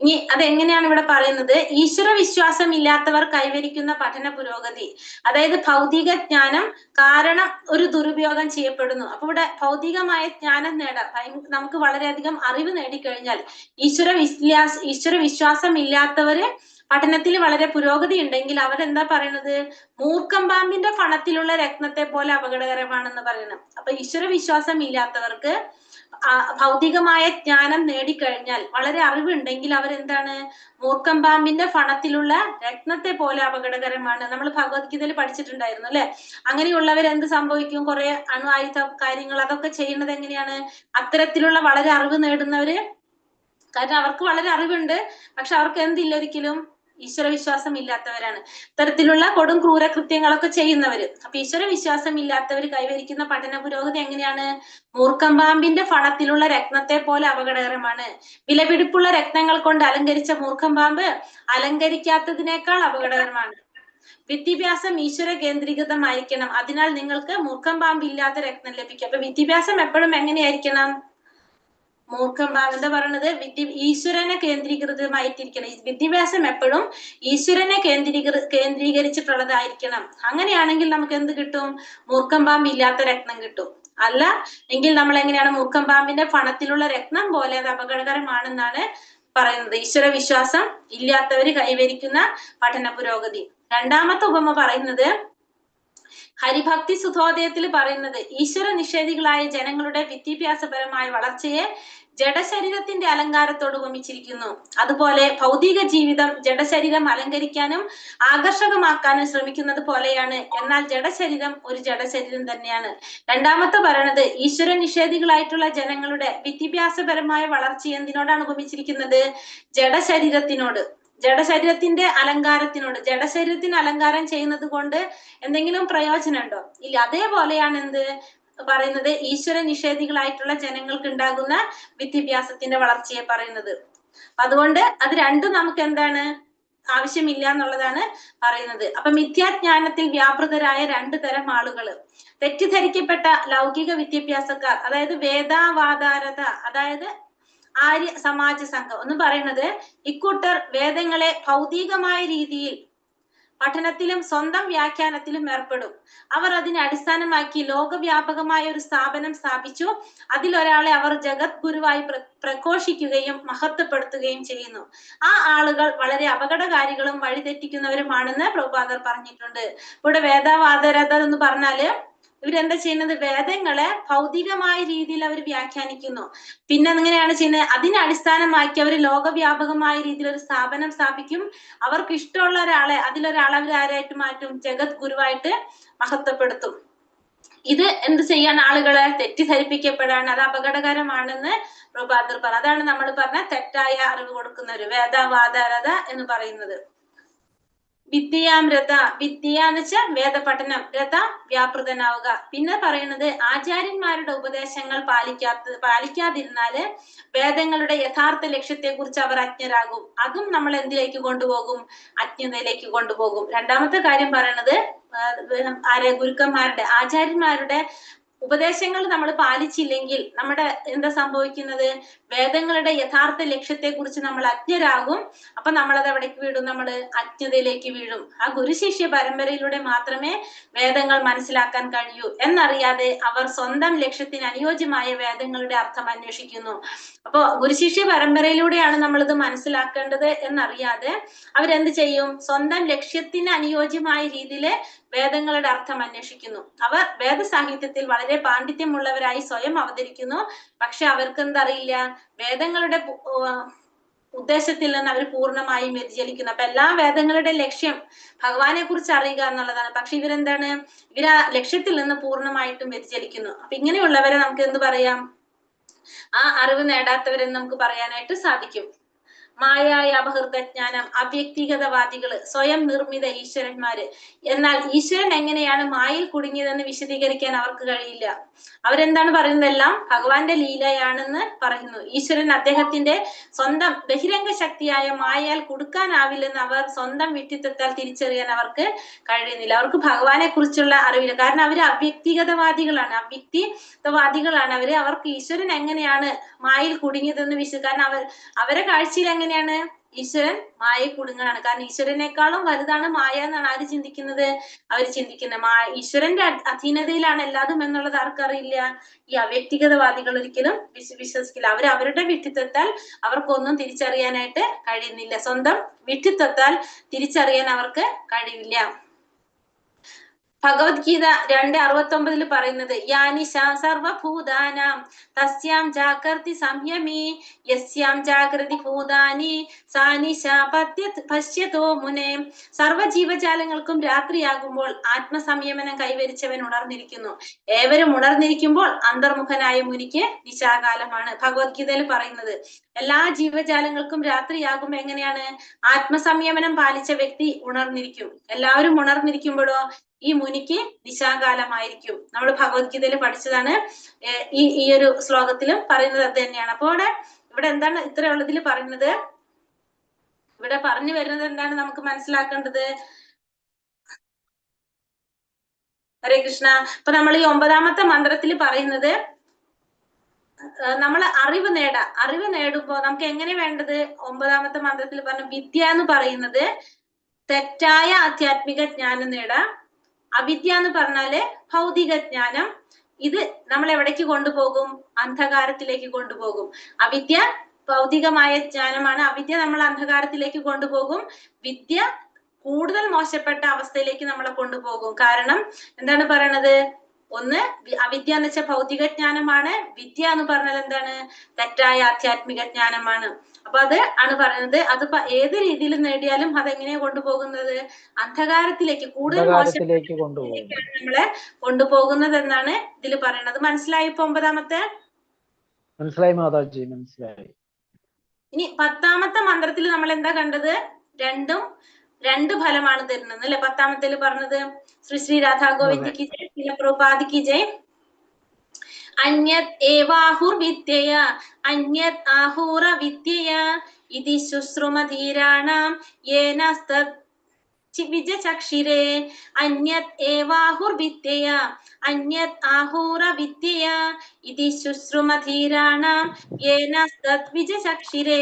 ഇനി അതെങ്ങനെയാണ് ഇവിടെ പറയുന്നത്? ഈശ്വര വിശ്വാസം ഇല്ലാത്തവർ കൈവരിക്കുന്ന പഠന പുരോഗതി, അതായത് ഭൗതിക ജ്ഞാനം കാരണം ഒരു ദുരുപയോഗം ചെയ്യപ്പെടുന്നു. അപ്പൊ ഇവിടെ ഭൗതികമായ ജ്ഞാനം നേടാൻ നമുക്ക് വളരെയധികം അറിവ് നേടിക്കഴിഞ്ഞാൽ ഈശ്വര വിശ്വാസം ഇല്ലാത്തവര് പഠനത്തിൽ വളരെ പുരോഗതി ഉണ്ടെങ്കിൽ അവരെന്താ പറയുന്നത്? മൂർഖം പാമ്പിന്റെ ഫണത്തിലുള്ള രത്നത്തെ പോലെ അപകടകരമാണെന്ന് പറയുന്നത്. അപ്പൊ ഈശ്വര വിശ്വാസം ഇല്ലാത്തവർക്ക് ഭൗതികമായ ജ്ഞാനം നേടിക്കഴിഞ്ഞാൽ വളരെ അറിവുണ്ടെങ്കിൽ അവരെന്താണ്? മൂർഖം പാമ്പിന്റെ ഫണത്തിലുള്ള രത്നത്തെ പോലെ അപകടകരമാണ്. നമ്മൾ ഭഗവത്ഗീതയിൽ പഠിച്ചിട്ടുണ്ടായിരുന്നു അല്ലെ. അങ്ങനെയുള്ളവർ എന്ത് സംഭവിക്കും? കുറെ അണുആയുധ കാര്യങ്ങൾ അതൊക്കെ ചെയ്യുന്നത് എങ്ങനെയാണ്? അത്തരത്തിലുള്ള വളരെ അറിവ് നേടുന്നവര്, കാരണം അവർക്ക് വളരെ അറിവുണ്ട്, പക്ഷെ അവർക്ക് എന്തില്ല? ഒരിക്കലും ഈശ്വര വിശ്വാസം ഇല്ലാത്തവരാണ്. ഇത്തരത്തിലുള്ള കൊടും ക്രൂരകൃത്യങ്ങളൊക്കെ ചെയ്യുന്നവര്. അപ്പൊ ഈശ്വര വിശ്വാസം ഇല്ലാത്തവർ കൈവരിക്കുന്ന പഠന പുരോഗതി എങ്ങനെയാണ്? മൂർഖം പാമ്പിന്റെ ഫണത്തിലുള്ള രത്നത്തെ പോലെ അപകടകരമാണ്. വിലപിടിപ്പുള്ള രത്നങ്ങൾ കൊണ്ട് അലങ്കരിച്ച മൂർഖം പാമ്പ് അലങ്കരിക്കാത്തതിനേക്കാൾ അപകടകരമാണ്. വിദ്യാഭ്യാസം ഈശ്വര കേന്ദ്രീകൃതമായിരിക്കണം, അതിനാൽ നിങ്ങൾക്ക് മൂർഖം പാമ്പില്ലാത്ത രത്നം ലഭിക്കും. അപ്പൊ വിദ്യാഭ്യാസം എപ്പോഴും എങ്ങനെയായിരിക്കണം? മൂർഖം പാമ്പ് എന്താ പറയണത്? ഈശ്വരനെ കേന്ദ്രീകൃതമായിട്ടിരിക്കണം. വിദ്യാഭ്യാസം എപ്പോഴും ഈശ്വരനെ കേന്ദ്രീകരിച്ചിട്ടുള്ളതായിരിക്കണം. അങ്ങനെയാണെങ്കിൽ നമുക്ക് എന്ത് കിട്ടും? മൂർഖം പാമ്പ് ഇല്ലാത്ത രത്നം കിട്ടും. അല്ല എങ്കിൽ നമ്മൾ എങ്ങനെയാണ്? മൂർഖം പാമ്പിന്റെ പണത്തിലുള്ള രത്നം പോലെ അത് അപകടകരമാണെന്നാണ് പറയുന്നത്. ഈശ്വര വിശ്വാസം ഇല്ലാത്തവര് കൈവരിക്കുന്ന പഠന പുരോഗതി. രണ്ടാമത്തെ ഉപമ പറയുന്നത് ഹരിഭക്തി സുധോദയത്തിൽ പറയുന്നത് ഈശ്വര നിഷേധികളായ ജനങ്ങളുടെ വിദ്യാഭ്യാസപരമായ വളർച്ചയെ ജഡശരീരത്തിന്റെ അലങ്കാരത്തോട് ഉപമിച്ചിരിക്കുന്നു. അതുപോലെ ഭൗതിക ജീവിതം ജഡശരീരം അലങ്കരിക്കാനും ആകർഷകമാക്കാനും ശ്രമിക്കുന്നത് പോലെയാണ്. എന്നാൽ ജഡശരീരം ഒരു ജഡശരീരം തന്നെയാണ്. രണ്ടാമത്തെ പറയണത് ഈശ്വര നിഷേധികളായിട്ടുള്ള ജനങ്ങളുടെ വിദ്യാഭ്യാസപരമായ വളർച്ച എന്തിനോടാണ് ഉപമിച്ചിരിക്കുന്നത്? ജഡശരീരത്തിനോട്, ജഡശരീരത്തിന്റെ അലങ്കാരത്തിനോട്. ജഡശരീരത്തിന് അലങ്കാരം ചെയ്യുന്നത് കൊണ്ട് എന്തെങ്കിലും പ്രയോജനം ഉണ്ടോ? ഇല്ല. അതേപോലെയാണ് എന്ത് പറയുന്നത്? ഈശ്വര നിഷേധികളായിട്ടുള്ള ജനങ്ങൾക്ക് ഉണ്ടാകുന്ന വിദ്യാഭ്യാസത്തിന്റെ വളർച്ചയെ പറയുന്നത്. അതുകൊണ്ട് അത് രണ്ടും നമുക്ക് എന്താണ്? ആവശ്യമില്ല എന്നുള്ളതാണ് പറയുന്നത്. അപ്പൊ മിഥ്യാജ്ഞാനത്തിൽ വ്യാപൃതരായ രണ്ടു തരം ആളുകള്: തെറ്റിദ്ധരിക്കപ്പെട്ട ലൗകിക വിദ്യാഭ്യാസക്കാർ, അതായത് വേദാവാദാരത, അതായത് ആര്യ സമാജ സംഘം എന്ന് പറയുന്നത് ഇക്കൂട്ടർ വേദങ്ങളെ ഭൗതികമായ രീതിയിൽ പഠനത്തിലും സ്വന്തം വ്യാഖ്യാനത്തിലും ഏർപ്പെടും. അവർ അതിനെ അടിസ്ഥാനമാക്കി ലോകവ്യാപകമായ ഒരു സ്ഥാപനം സ്ഥാപിച്ചു. അതിലൊരാളെ അവർ ജഗത് ഗുരുവായി പ്രഘോഷിക്കുകയും മഹത്വപ്പെടുത്തുകയും ചെയ്യുന്നു. ആ ആളുകൾ വളരെ അപകടകാരികളും വഴിതെറ്റിക്കുന്നവരുമാണെന്ന് പ്രഭുപാദർ പറഞ്ഞിട്ടുണ്ട്. ഇവിടെ വേദവാദരത എന്ന് പറഞ്ഞാല് ഇവരെന്താ ചെയ്യുന്നത്? വേദങ്ങളെ ഭൗതികമായ രീതിയിൽ അവർ വ്യാഖ്യാനിക്കുന്നു. പിന്നെ എങ്ങനെയാണ് ചെയ്യുന്നത്? അതിനെ അടിസ്ഥാനമാക്കി അവർ ലോകവ്യാപകമായ രീതിയിൽ ഒരു സ്ഥാപനം സ്ഥാപിക്കും. അവർക്ക് ഇഷ്ടമുള്ള ഒരാളെ, അതിലൊരാളെ അവർ ആരായിട്ട് മാറ്റും? ജഗത് ഗുരുവായിട്ട് മഹത്വപ്പെടുത്തും. ഇത് എന്ത് ചെയ്യാൻ? ആളുകളെ തെറ്റിദ്ധരിപ്പിക്കപ്പെടാൻ, അത് അപകടകരമാണെന്ന് പ്രഭുപാദർ പറഞ്ഞു. അതാണ് നമ്മൾ പറഞ്ഞ തെറ്റായ അറിവ് കൊടുക്കുന്നവര്, വേദവാദരത എന്ന് പറയുന്നത്. വിദ്യാം രഥ, വിദ്യ എന്ന് വെച്ചാൽ വേദപഠനം, രഥ വ്യാപൃതനാവുക. പിന്നെ പറയുന്നത് ആചാര്യന്മാരുടെ ഉപദേശങ്ങൾ പാലിക്കാതിരുന്നാല് വേദങ്ങളുടെ യഥാർത്ഥ ലക്ഷ്യത്തെ കുറിച്ച് അവർ അജ്ഞരാകും. അതും നമ്മൾ എന്തിലേക്ക് കൊണ്ടുപോകും? അജ്ഞതയിലേക്ക് കൊണ്ടുപോകും. രണ്ടാമത്തെ കാര്യം പറയണത് ഗുരുക്കന്മാരുടെ, ആചാര്യന്മാരുടെ ഉപദേശങ്ങൾ നമ്മൾ പാലിച്ചില്ലെങ്കിൽ നമ്മുടെ എന്താ സംഭവിക്കുന്നത്? വേദങ്ങളുടെ യഥാർത്ഥ ലക്ഷ്യത്തെ കുറിച്ച് നമ്മൾ അജ്ഞരാകും. അപ്പൊ നമ്മളത് എവിടേക്ക് വീഴും? നമ്മൾ അജ്ഞതയിലേക്ക് വീഴും. ആ ഗുരുശിഷ്യ പരമ്പരയിലൂടെ മാത്രമേ വേദങ്ങൾ മനസ്സിലാക്കാൻ കഴിയൂ എന്നറിയാതെ അവർ സ്വന്തം ലക്ഷ്യത്തിന് അനുയോജ്യമായ വേദങ്ങളുടെ അർത്ഥം അന്വേഷിക്കുന്നു. അപ്പൊ ഗുരുശിഷ്യ പരമ്പരയിലൂടെയാണ് നമ്മളിത് മനസ്സിലാക്കേണ്ടത് എന്നറിയാതെ അവരെന്ത് ചെയ്യും? സ്വന്തം ലക്ഷ്യത്തിന് അനുയോജ്യമായ രീതിയിൽ വേദങ്ങളുടെ അർത്ഥം അന്വേഷിക്കുന്നു. അവർ വേദസാഹിത്യത്തിൽ വളരെ പാണ്ഡിത്യമുള്ളവരായി സ്വയം അവതരിക്കുന്നു. പക്ഷെ അവർക്ക് എന്തറിയില്ല? വേദങ്ങളുടെ ഉദ്ദേശത്തിൽ നിന്ന് അവർ പൂർണ്ണമായും വ്യതിചലിക്കുന്നു. അപ്പൊ എല്ലാ വേദങ്ങളുടെ ലക്ഷ്യം ഭഗവാനെ കുറിച്ച് അറിയുക എന്നുള്ളതാണ്. പക്ഷെ ഇവരെന്താണ്? ഇവരാ ലക്ഷ്യത്തിൽ നിന്ന് പൂർണ്ണമായിട്ടും വ്യതിചലിക്കുന്നു. അപ്പൊ ഇങ്ങനെയുള്ളവരെ നമുക്ക് എന്ത് പറയാം? ആ അറിവ് നേടാത്തവരെന്ന് നമുക്ക് പറയാനായിട്ട് സാധിക്കും. മായായ അപഹൃതജ്ഞാനം, അവ്യക്തിഗതവാദികള്, സ്വയം നിർമ്മിത ഈശ്വരന്മാര്. എന്നാൽ ഈശ്വരൻ എങ്ങനെയാണ് മായയിൽ കുടുങ്ങിയതെന്ന് വിശദീകരിക്കാൻ അവർക്ക് കഴിയില്ല. അവരെന്താണ് പറയുന്നത്? എല്ലാം ഭഗവാന്റെ ലീലയാണെന്ന് പറയുന്നു. ഈശ്വരൻ അദ്ദേഹത്തിന്റെ സ്വന്തം ബഹിരംഗ ശക്തിയായ മായയാൽ കുടുക്കാനാവില്ലെന്ന് അവർ സ്വന്തം വ്യക്തിത്വത്താൽ തിരിച്ചറിയാൻ അവർക്ക് കഴിയുന്നില്ല. അവർക്ക് ഭഗവാനെ കുറിച്ചുള്ള അറിവില്ല. കാരണം അവര് അവ്യക്തിഗതവാദികളാണ്, അവ്യക്തിത്വവാദികളാണ് അവര്. അവർക്ക് ഈശ്വരൻ എങ്ങനെയാണ് മായയിൽ കുടുങ്ങിയതെന്ന് കാരണം അവരെ കാഴ്ചയിൽ എങ്ങനെയാണ്? ഈശ്വരൻ മായയിൽ കുടുങ്ങാണ്. കാരണം ഈശ്വരനേക്കാളും വലുതാണ് മായ എന്നാണ് ആര് ചിന്തിക്കുന്നത്? അവർ ചിന്തിക്കുന്നത് ഈശ്വരന്റെ അധീനതയിലാണ് എല്ലാതും എന്നുള്ളത് ആർക്കറിയില്ല? ഈ അവ്യക്തിഗതവാദികൾ ഒരിക്കലും വിശ്വസിക്കില്ല. അവരുടെ വ്യക്തിത്വത്താൽ അവർക്കൊന്നും തിരിച്ചറിയാനായിട്ട് കഴിയുന്നില്ല. സ്വന്തം വ്യക്തിത്വത്താൽ തിരിച്ചറിയാൻ അവർക്ക് കഴിയില്ല. ഭഗവത്ഗീത 2:69 പറയുന്നത് യാനിശ സർവഭൂതാനാം തസ്യാം ജാഗർത്തി സംയമി യസ്യാം ജാഗ്രതി ഭൂതാനി സാനിശ പശ്യതോ മുനെ. സർവ്വജീവജാലങ്ങൾക്കും രാത്രിയാകുമ്പോൾ ആത്മസംയമനം കൈവരിച്ചവൻ ഉണർന്നിരിക്കുന്നു. ഏവരും ഉണർന്നിരിക്കുമ്പോൾ അന്തർമുഖനായ മുനിക്ക് നിശാകാലമാണ്. ഭഗവത്ഗീതയിൽ പറയുന്നത് എല്ലാ ജീവജാലങ്ങൾക്കും രാത്രിയാകുമ്പോ എങ്ങനെയാണ്? ആത്മസംയമനം പാലിച്ച വ്യക്തി ഉണർന്നിരിക്കും. എല്ലാവരും ഉണർന്നിരിക്കുമ്പോഴോ ഈ മുനിക്ക് നിശാകാലമായിരിക്കും. നമ്മൾ ഭഗവത്ഗീതയിൽ പഠിച്ചതാണ്. ഈ ഒരു ശ്ലോകത്തിലും പറയുന്നത് അത് തന്നെയാണ്. അപ്പൊ ഇവിടെ എന്താണ് ഇത്രയുള്ളതിൽ പറയുന്നത്? ഇവിടെ പറഞ്ഞു വരുന്നത് എന്താണ് നമുക്ക് മനസ്സിലാക്കേണ്ടത്? ഹരേ കൃഷ്ണ. ഇപ്പൊ നമ്മൾ ഈ 9ാമത്തെ മന്ത്രത്തിൽ പറയുന്നത് നമ്മൾ അറിവ് നേടുമ്പോ നമുക്ക് എങ്ങനെ വേണ്ടത്? 9ാമത്തെ മന്ത്രത്തിൽ പറഞ്ഞ വിദ്യ എന്ന് പറയുന്നത് തെറ്റായ ആധ്യാത്മിക ജ്ഞാനം നേടാം. അവിദ്യ എന്ന് പറഞ്ഞാല് ഭൗതിക ജ്ഞാനം. ഇത് നമ്മൾ എവിടേക്ക് കൊണ്ടുപോകും? അന്ധകാരത്തിലേക്ക് കൊണ്ടുപോകും. അവിദ്യ ഭൗതികമായ ജ്ഞാനമാണ്. അവിദ്യ നമ്മൾ അന്ധകാരത്തിലേക്ക് കൊണ്ടുപോകും. വിദ്യ കൂടുതൽ മോശപ്പെട്ട അവസ്ഥയിലേക്ക് നമ്മളെ കൊണ്ടുപോകും. കാരണം എന്താണ് പറയണത്? ഒന്ന്, അവിദ്യ എന്ന് വെച്ചാൽ ഭൗതിക ജ്ഞാനമാണ്. വിദ്യ എന്ന് പറഞ്ഞാൽ എന്താണ്? തെറ്റായ ആധ്യാത്മിക ജ്ഞാനമാണ്. അപ്പൊ അത് ആണ് പറയുന്നത്. അത് ഏത് രീതിയിൽ നേടിയാലും അതെങ്ങനെയാ കൊണ്ടുപോകുന്നത്? അന്ധകാരത്തിലേക്ക്, കൂടുതൽ അന്ധകാരത്തിലേക്ക് കൊണ്ടുപോകും. നമ്മളെ കൊണ്ടുപോകുന്നത് എന്നാണ് ഇതിൽ പറയുന്നത്. മനസ്സിലായി? ഇപ്പൊ 9ാമത്തെ മനസ്സിലായി മാതാജി, മനസ്സിലായി. ഇനി 10ാമത്തെ മന്ത്രത്തിൽ നമ്മൾ എന്താ കണ്ടത്? രണ്ട് ഫലമാണ് തരുന്നത് അല്ലെ? 10ാമത്തേല് പറഞ്ഞത് ശ്രീ ശ്രീ രാധാ ഗോവിന്ദക്ക് ജയ്, ശ്രീല പ്രഭുപാദിക്ക് ജയ്. അന്യത് ഏവാഹുർ വിദ്യയ അന്യത് ആഹൂര വിദ്യയ ഇതി ശുശ്രുമധീരാണാം യേനസ്തത് വിജചക്ഷിരേ. അന്യത് ഏവാഹുർ വിദ്യയ അന്യത് ആഹൂര വിദ്യയ ഇതി ശുശ്രുമധീരാണാം യേനസ്തത് വിജചക്ഷിരേ.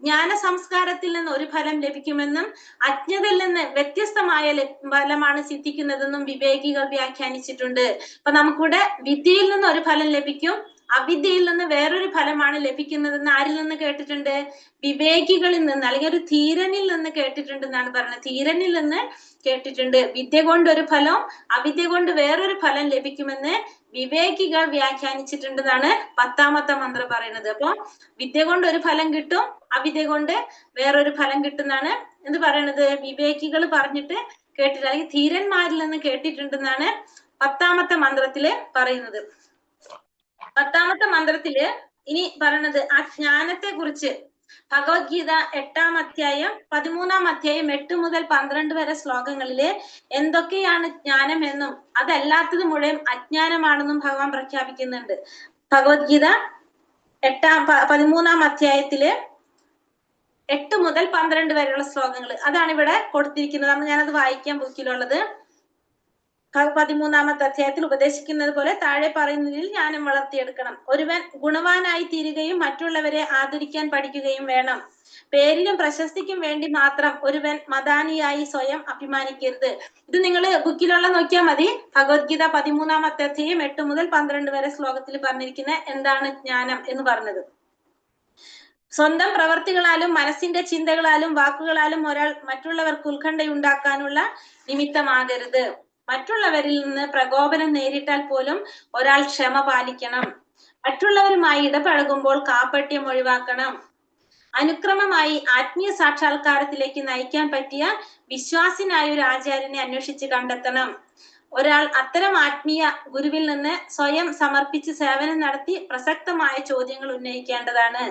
ജ്ഞാന സംസ്കാരത്തിൽ നിന്ന് ഒരു ഫലം ലഭിക്കുമെന്നും അജ്ഞതയിൽ നിന്ന് വ്യത്യസ്തമായ ഫലമാണ് സിദ്ധിക്കുന്നതെന്നും വിവേകികൾ വ്യാഖ്യാനിച്ചിട്ടുണ്ട്. അപ്പൊ നമുക്കിവിടെ വിദ്യയിൽ നിന്ന് ഒരു ഫലം ലഭിക്കും, അവിദ്യയിൽ നിന്ന് വേറൊരു ഫലമാണ് ലഭിക്കുന്നതെന്ന് ആരിൽ നിന്ന് കേട്ടിട്ടുണ്ട്? വിവേകികളിൽ നിന്ന്, അല്ലെങ്കിൽ ഒരു ധീരനിൽ നിന്ന് കേട്ടിട്ടുണ്ടെന്നാണ് പറയുന്നത്. ധീരനിൽ നിന്ന് കേട്ടിട്ടുണ്ട്. വിദ്യ കൊണ്ട് ഒരു ഫലം, അവിദ്യ കൊണ്ട് വേറൊരു ഫലം ലഭിക്കുമെന്ന് വിവേകികൾ വ്യാഖ്യാനിച്ചിട്ടുണ്ടെന്നാണ് 10ാമത്തെ മന്ത്രം പറയുന്നത്. അപ്പൊ വിദ്യ കൊണ്ട് ഒരു ഫലം കിട്ടും, അവിദ്യ കൊണ്ട് വേറൊരു ഫലം കിട്ടുന്നാണ് എന്ത് പറയണത്? വിവേകികൾ പറഞ്ഞിട്ട് കേട്ടിട്ട്, അല്ലെങ്കിൽ ധീരന്മാരിൽ നിന്ന് കേട്ടിട്ടുണ്ടെന്നാണ് 10ാമത്തെ മന്ത്രത്തില് പറയുന്നത്. 10ാമത്തെ മന്ത്രത്തില് ഇനി പറയണത് ആ ജ്ഞാനത്തെ കുറിച്ച്. ഭഗവത്ഗീത 8ാം അധ്യായം 13ാം അധ്യായം 8 മുതൽ 12 വരെ ശ്ലോകങ്ങളില് എന്തൊക്കെയാണ് ജ്ഞാനം എന്നും അതല്ലാത്തത് മുഴുവൻ അജ്ഞാനമാണെന്നും ഭഗവാൻ പ്രഖ്യാപിക്കുന്നുണ്ട്. ഭഗവത്ഗീത 13ാം അധ്യായത്തില് 8 മുതൽ 12 വരെയുള്ള ശ്ലോകങ്ങൾ അതാണ് ഇവിടെ കൊടുത്തിരിക്കുന്നത്. അന്ന് ഞാനത് വായിക്കാൻ ബുക്കിലുള്ളത്. 13ാമത്തെ അധ്യായത്തിൽ ഉപദേശിക്കുന്നത് പോലെ താഴെ പറയുന്നതിൽ ജ്ഞാനം വളർത്തിയെടുക്കണം. ഒരുവൻ ഗുണവാനായി തീരുകയും മറ്റുള്ളവരെ ആദരിക്കാൻ പഠിക്കുകയും വേണം. പേരിനും പ്രശസ്തിക്കും വേണ്ടി മാത്രം ഒരുവൻ മദാനിയായി സ്വയം അഭിമാനിക്കരുത്. ഇത് നിങ്ങൾ ബുക്കിലുള്ള നോക്കിയാൽ മതി. ഭഗവത്ഗീത 13ാമത്തെ അധ്യായം 8 മുതൽ 12 വരെ ശ്ലോകത്തിൽ പറഞ്ഞിരിക്കുന്ന എന്താണ് ജ്ഞാനം എന്ന് പറഞ്ഞത്. സ്വന്തം പ്രവർത്തികളാലും മനസ്സിന്റെ ചിന്തകളാലും വാക്കുകളാലും ഒരാൾ മറ്റുള്ളവർക്ക് ഉത്കണ്ഠയുണ്ടാക്കാനുള്ള നിമിത്തമാകരുത്. മറ്റുള്ളവരിൽ നിന്ന് പ്രകോപനം നേരിട്ടാൽ പോലും ഒരാൾ ക്ഷമ പാലിക്കണം. മറ്റുള്ളവരുമായി ഇടപഴകുമ്പോൾ കാപട്യം ഒഴിവാക്കണം. അനുക്രമമായി ആത്മീയ സാക്ഷാത്കാരത്തിലേക്ക് നയിക്കാൻ പറ്റിയ വിശ്വാസിനായ ഒരു ആചാര്യനെ അന്വേഷിച്ച് കണ്ടെത്തണം. ഒരാൾ അത്തരം ആത്മീയ ഗുരുവിൽ നിന്ന് സ്വയം സമർപ്പിച്ച് സേവനം നടത്തി പ്രസക്തമായ ചോദ്യങ്ങൾ ഉന്നയിക്കേണ്ടതാണ്.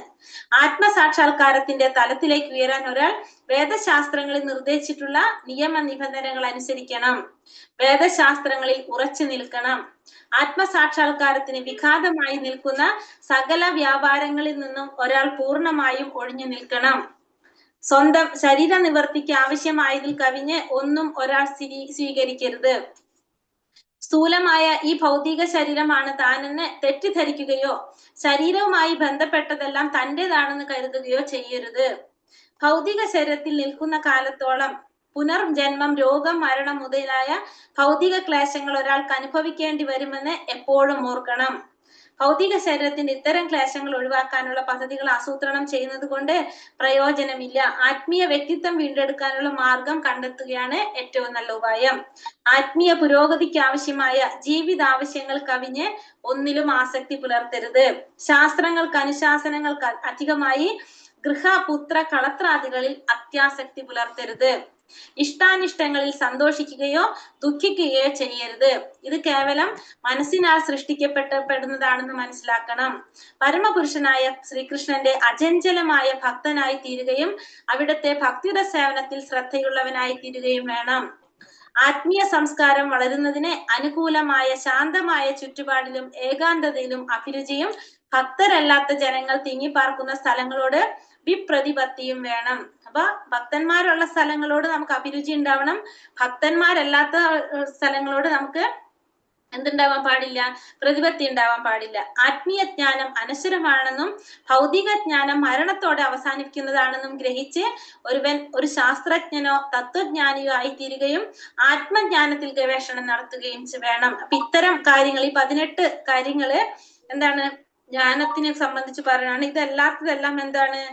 ആത്മസാക്ഷാത്കാരത്തിന്റെ തലത്തിലേക്ക് ഉയരാൻ ഒരാൾ വേദശാസ്ത്രങ്ങളിൽ നിർദ്ദേശിച്ചിട്ടുള്ള നിയമ നിബന്ധനകൾ അനുസരിക്കണം. വേദശാസ്ത്രങ്ങളിൽ ഉറച്ചു നിൽക്കണം. ആത്മസാക്ഷാത്കാരത്തിന് വിഘാതമായി നിൽക്കുന്ന സകല വ്യാപാരങ്ങളിൽ നിന്നും ഒരാൾ പൂർണ്ണമായും ഒഴിഞ്ഞു നിൽക്കണം. സ്വന്തം ശരീര നിവർത്തിക്ക് ആവശ്യമായതിൽ കവിഞ്ഞ് ഒന്നും ഒരാൾ സ്വീകരിക്കരുത്. സ്ഥൂലമായ ഈ ഭൗതിക ശരീരമാണ് താനെന്ന് തെറ്റിദ്ധരിക്കുകയോ ശരീരവുമായി ബന്ധപ്പെട്ടതെല്ലാം തൻ്റെതാണെന്ന് കരുതുകയോ ചെയ്യരുത്. ഭൗതിക ശരീരത്തിൽ നിൽക്കുന്ന കാലത്തോളം പുനർജന്മം, രോഗം, മരണം മുതലായ ഭൗതിക ക്ലേശങ്ങൾ ഒരാൾക്ക് അനുഭവിക്കേണ്ടി വരുമെന്ന് എപ്പോഴും ഓർക്കണം. ഭൗതിക ശരീരത്തിന്റെ ഇത്തരം ക്ലേശങ്ങൾ ഒഴിവാക്കാനുള്ള പദ്ധതികൾ ആസൂത്രണം ചെയ്യുന്നത് കൊണ്ട് പ്രയോജനമില്ല. ആത്മീയ വ്യക്തിത്വം വീണ്ടെടുക്കാനുള്ള മാർഗം കണ്ടെത്തുകയാണ് ഏറ്റവും നല്ല ഉപായം. ആത്മീയ പുരോഗതിക്ക് ആവശ്യമായ ജീവിതാവശ്യങ്ങൾ കവിഞ്ഞ് ഒന്നിലും ആസക്തി പുലർത്തരുത്. ശാസ്ത്രങ്ങൾക്ക് അനുശാസനങ്ങൾക്ക് അധികമായി ഗൃഹപുത്ര കളത്രാദികളിൽ അത്യാസക്തി പുലർത്തരുത്. ഇഷ്ടാനിഷ്ടങ്ങളിൽ സന്തോഷിക്കുകയോ ദുഃഖിക്കുകയോ ചെയ്യരുത്. ഇത് കേവലം മനസ്സിനാൽ സൃഷ്ടിക്കപ്പെടുന്നതാണെന്ന് മനസ്സിലാക്കണം. പരമപുരുഷനായ ശ്രീകൃഷ്ണന്റെ അചഞ്ചലമായ ഭക്തനായി തീരുകയും അവിടുത്തെ ഭക്തിയുടെ സേവനത്തിൽ ശ്രദ്ധയുള്ളവനായി തീരുകയും വേണം. ആത്മീയ സംസ്കാരം വളരുന്നതിന് അനുകൂലമായ ശാന്തമായ ചുറ്റുപാടിലും ഏകാന്തതയിലും അഭിരുചിയും ഭക്തരല്ലാത്ത ജനങ്ങൾ തിങ്ങിപ്പാർക്കുന്ന സ്ഥലങ്ങളോട് വിപ്രതിപത്തിയും വേണം. അപ്പൊ ഭക്തന്മാരുള്ള സ്ഥലങ്ങളോട് നമുക്ക് അഭിരുചി ഉണ്ടാവണം, ഭക്തന്മാരല്ലാത്ത സ്ഥലങ്ങളോട് നമുക്ക് എന്തുണ്ടാവാൻ പാടില്ല, പ്രതിപത്തി ഉണ്ടാവാൻ പാടില്ല. ആത്മീയ ജ്ഞാനം അനശ്വരമാണെന്നും ഭൗതിക ജ്ഞാനം മരണത്തോടെ അവസാനിക്കുന്നതാണെന്നും ഗ്രഹിച്ച് ഒരുവൻ ഒരു ശാസ്ത്രജ്ഞനോ തത്വജ്ഞാനിയോ ആയിത്തീരുകയും ആത്മജ്ഞാനത്തിൽ ഗവേഷണം നടത്തുകയും വേണം. അപ്പൊ ഇത്തരം കാര്യങ്ങൾ, ഈ 18 കാര്യങ്ങള് എന്താണ് ജ്ഞാനത്തിനെ സംബന്ധിച്ച് പറയാണ്. ഇതല്ലാത്തതെല്ലാം എന്താണ്,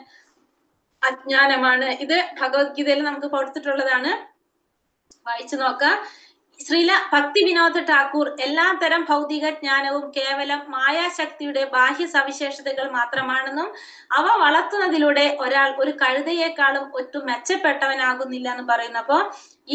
അജ്ഞാനമാണ്. ഇത് ഭഗവത്ഗീതയിൽ നമുക്ക് കൊടുത്തിട്ടുള്ളതാണ്, വായിച്ചു നോക്കാം. ശ്രീല ഭക്തി വിനോദ് ഠാക്കൂർ എല്ലാ തരം ഭൗതിക ജ്ഞാനവും കേവലം മായാശക്തിയുടെ ബാഹ്യ സവിശേഷതകൾ മാത്രമാണെന്നും അവ വളർത്തുന്നതിലൂടെ ഒരാൾ ഒരു കഴുതയേക്കാളും ഒട്ടും മെച്ചപ്പെട്ടവനാകുന്നില്ല എന്ന് പറയുന്നു. അപ്പോ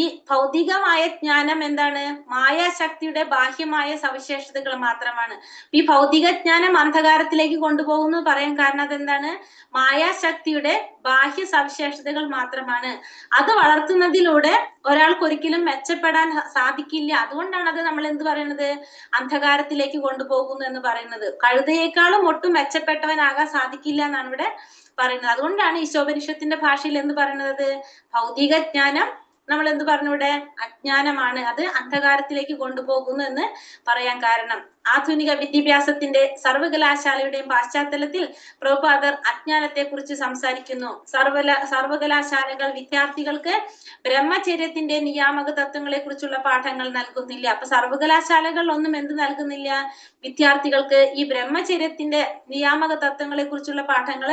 ഈ ഭൗതികമായ ജ്ഞാനം എന്താണ്, മായാശക്തിയുടെ ബാഹ്യമായ സവിശേഷതകൾ മാത്രമാണ്. ഈ ഭൗതിക ജ്ഞാനം അന്ധകാരത്തിലേക്ക് കൊണ്ടുപോകുന്നു പറയാൻ കാരണം അതെന്താണ്, മായാശക്തിയുടെ ബാഹ്യ സവിശേഷതകൾ മാത്രമാണ്. അത് വളർത്തുന്നതിലൂടെ ഒരാൾക്ക് ഒരിക്കലും മെച്ചപ്പെടാൻ സാധിക്കില്ല. അതുകൊണ്ടാണ് അത് നമ്മൾ എന്ത് പറയുന്നത്, അന്ധകാരത്തിലേക്ക് കൊണ്ടുപോകുന്നു എന്ന് പറയുന്നത്. കഴുതയേക്കാളും ഒട്ടും മെച്ചപ്പെട്ടവനാകാൻ സാധിക്കില്ല എന്നാണ് ഇവിടെ പറയുന്നത്. അതുകൊണ്ടാണ് ഈശോപനിഷത്തിന്റെ ഭാഷയിൽ എന്ത് പറയുന്നത്, ഭൗതിക ജ്ഞാനം നമ്മൾ എന്ത് പറഞ്ഞു ഇവിടെ, അജ്ഞാനമാണ്, അത് അന്ധകാരത്തിലേക്ക് കൊണ്ടുപോകുന്നു എന്ന് പറയാൻ കാരണം. ആധുനിക വിദ്യാഭ്യാസത്തിന്റെ സർവകലാശാലയുടെയും പശ്ചാത്തലത്തിൽ പ്രഭുപാദർ അജ്ഞാനത്തെ കുറിച്ച് സംസാരിക്കുന്നു. സർവകലാശാലകൾ വിദ്യാർത്ഥികൾക്ക് ബ്രഹ്മചര്യത്തിന്റെ നിയാമക തത്വങ്ങളെ കുറിച്ചുള്ള പാഠങ്ങൾ നൽകുന്നില്ല. അപ്പൊ സർവകലാശാലകൾ ഒന്നും എന്ത് നൽകുന്നില്ല, വിദ്യാർത്ഥികൾക്ക് ഈ ബ്രഹ്മചര്യത്തിന്റെ നിയാമക തത്വങ്ങളെ കുറിച്ചുള്ള പാഠങ്ങൾ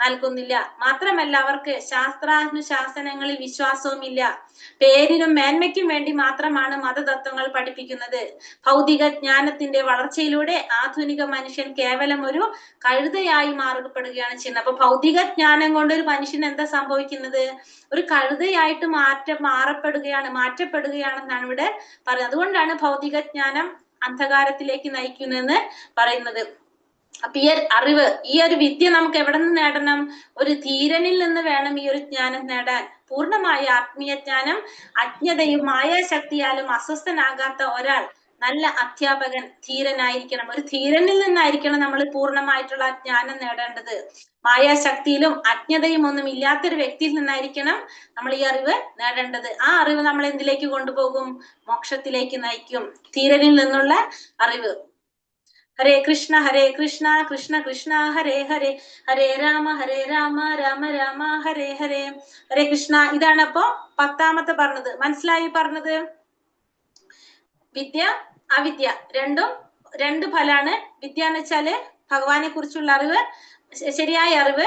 നൽകുന്നില്ല. മാത്രമല്ല അവർക്ക് ശാസ്ത്രാനുശാസനങ്ങളിൽ വിശ്വാസവുമില്ല. പേരിനും മേന്മയ്ക്കും വേണ്ടി മാത്രമാണ് മതതത്വങ്ങൾ പഠിപ്പിക്കുന്നത്. ഭൗതിക ജ്ഞാനത്തിന്റെ വളർച്ചയിലൂടെ ആധുനിക മനുഷ്യൻ കേവലം ഒരു കഴുതയായി മാറപ്പെടുകയാണ് ചെയ്യുന്നത്. അപ്പൊ ഭൗതിക ജ്ഞാനം കൊണ്ട് ഒരു മനുഷ്യൻ എന്താ സംഭവിക്കുന്നത്, ഒരു കഴുതയായിട്ട് മാറ്റപ്പെടുകയാണെന്നാണ് ഇവിടെ പറയുന്നത്. അതുകൊണ്ടാണ് ഭൗതിക ജ്ഞാനം അന്ധകാരത്തിലേക്ക് നയിക്കുന്നതെന്ന് പറയുന്നത്. അപ്പൊ ഈ ഒരു വിദ്യ നമുക്ക് എവിടെ നിന്ന് നേടണം, ഒരു ധീരനിൽ നിന്ന് വേണം ഈ ഒരു ജ്ഞാനം നേടാൻ. പൂർണ്ണമായ ആത്മീയ ജ്ഞാനം അജ്ഞതയും മായാശക്തിയാലും അസ്വസ്ഥനാകാത്ത ഒരാൾ നല്ല അധ്യാപകൻ ധീരനായിരിക്കണം. ഒരു ധീരനിൽ നിന്നായിരിക്കണം നമ്മൾ പൂർണ്ണമായിട്ടുള്ള ജ്ഞാനം നേടേണ്ടത്. മായാശക്തിയിലും അജ്ഞതയും ഒന്നും ഇല്ലാത്തൊരു വ്യക്തിയിൽ നിന്നായിരിക്കണം നമ്മൾ ഈ അറിവ് നേടേണ്ടത്. ആ അറിവ് നമ്മൾ എന്തിലേക്ക് കൊണ്ടുപോകും, മോക്ഷത്തിലേക്ക് നയിക്കും, ധീരനിൽ നിന്നുള്ള അറിവ്. ഹരേ കൃഷ്ണ കൃഷ്ണ കൃഷ്ണ ഹരേ ഹരേ, ഹരേ രാമ രാമ രാമ ഹരേ ഹരേ. ഹരേ കൃഷ്ണ. ഇതാണ് അപ്പോ 10ാമത്തെ പറഞ്ഞത്. മനസ്സിലായി പറഞ്ഞത്? വിദ്യ അവിദ്യ രണ്ട് ഫലാണ്. വിദ്യ എന്ന് വെച്ചാല് ഭഗവാനെ കുറിച്ചുള്ള അറിവ്, ശരിയായ അറിവ്.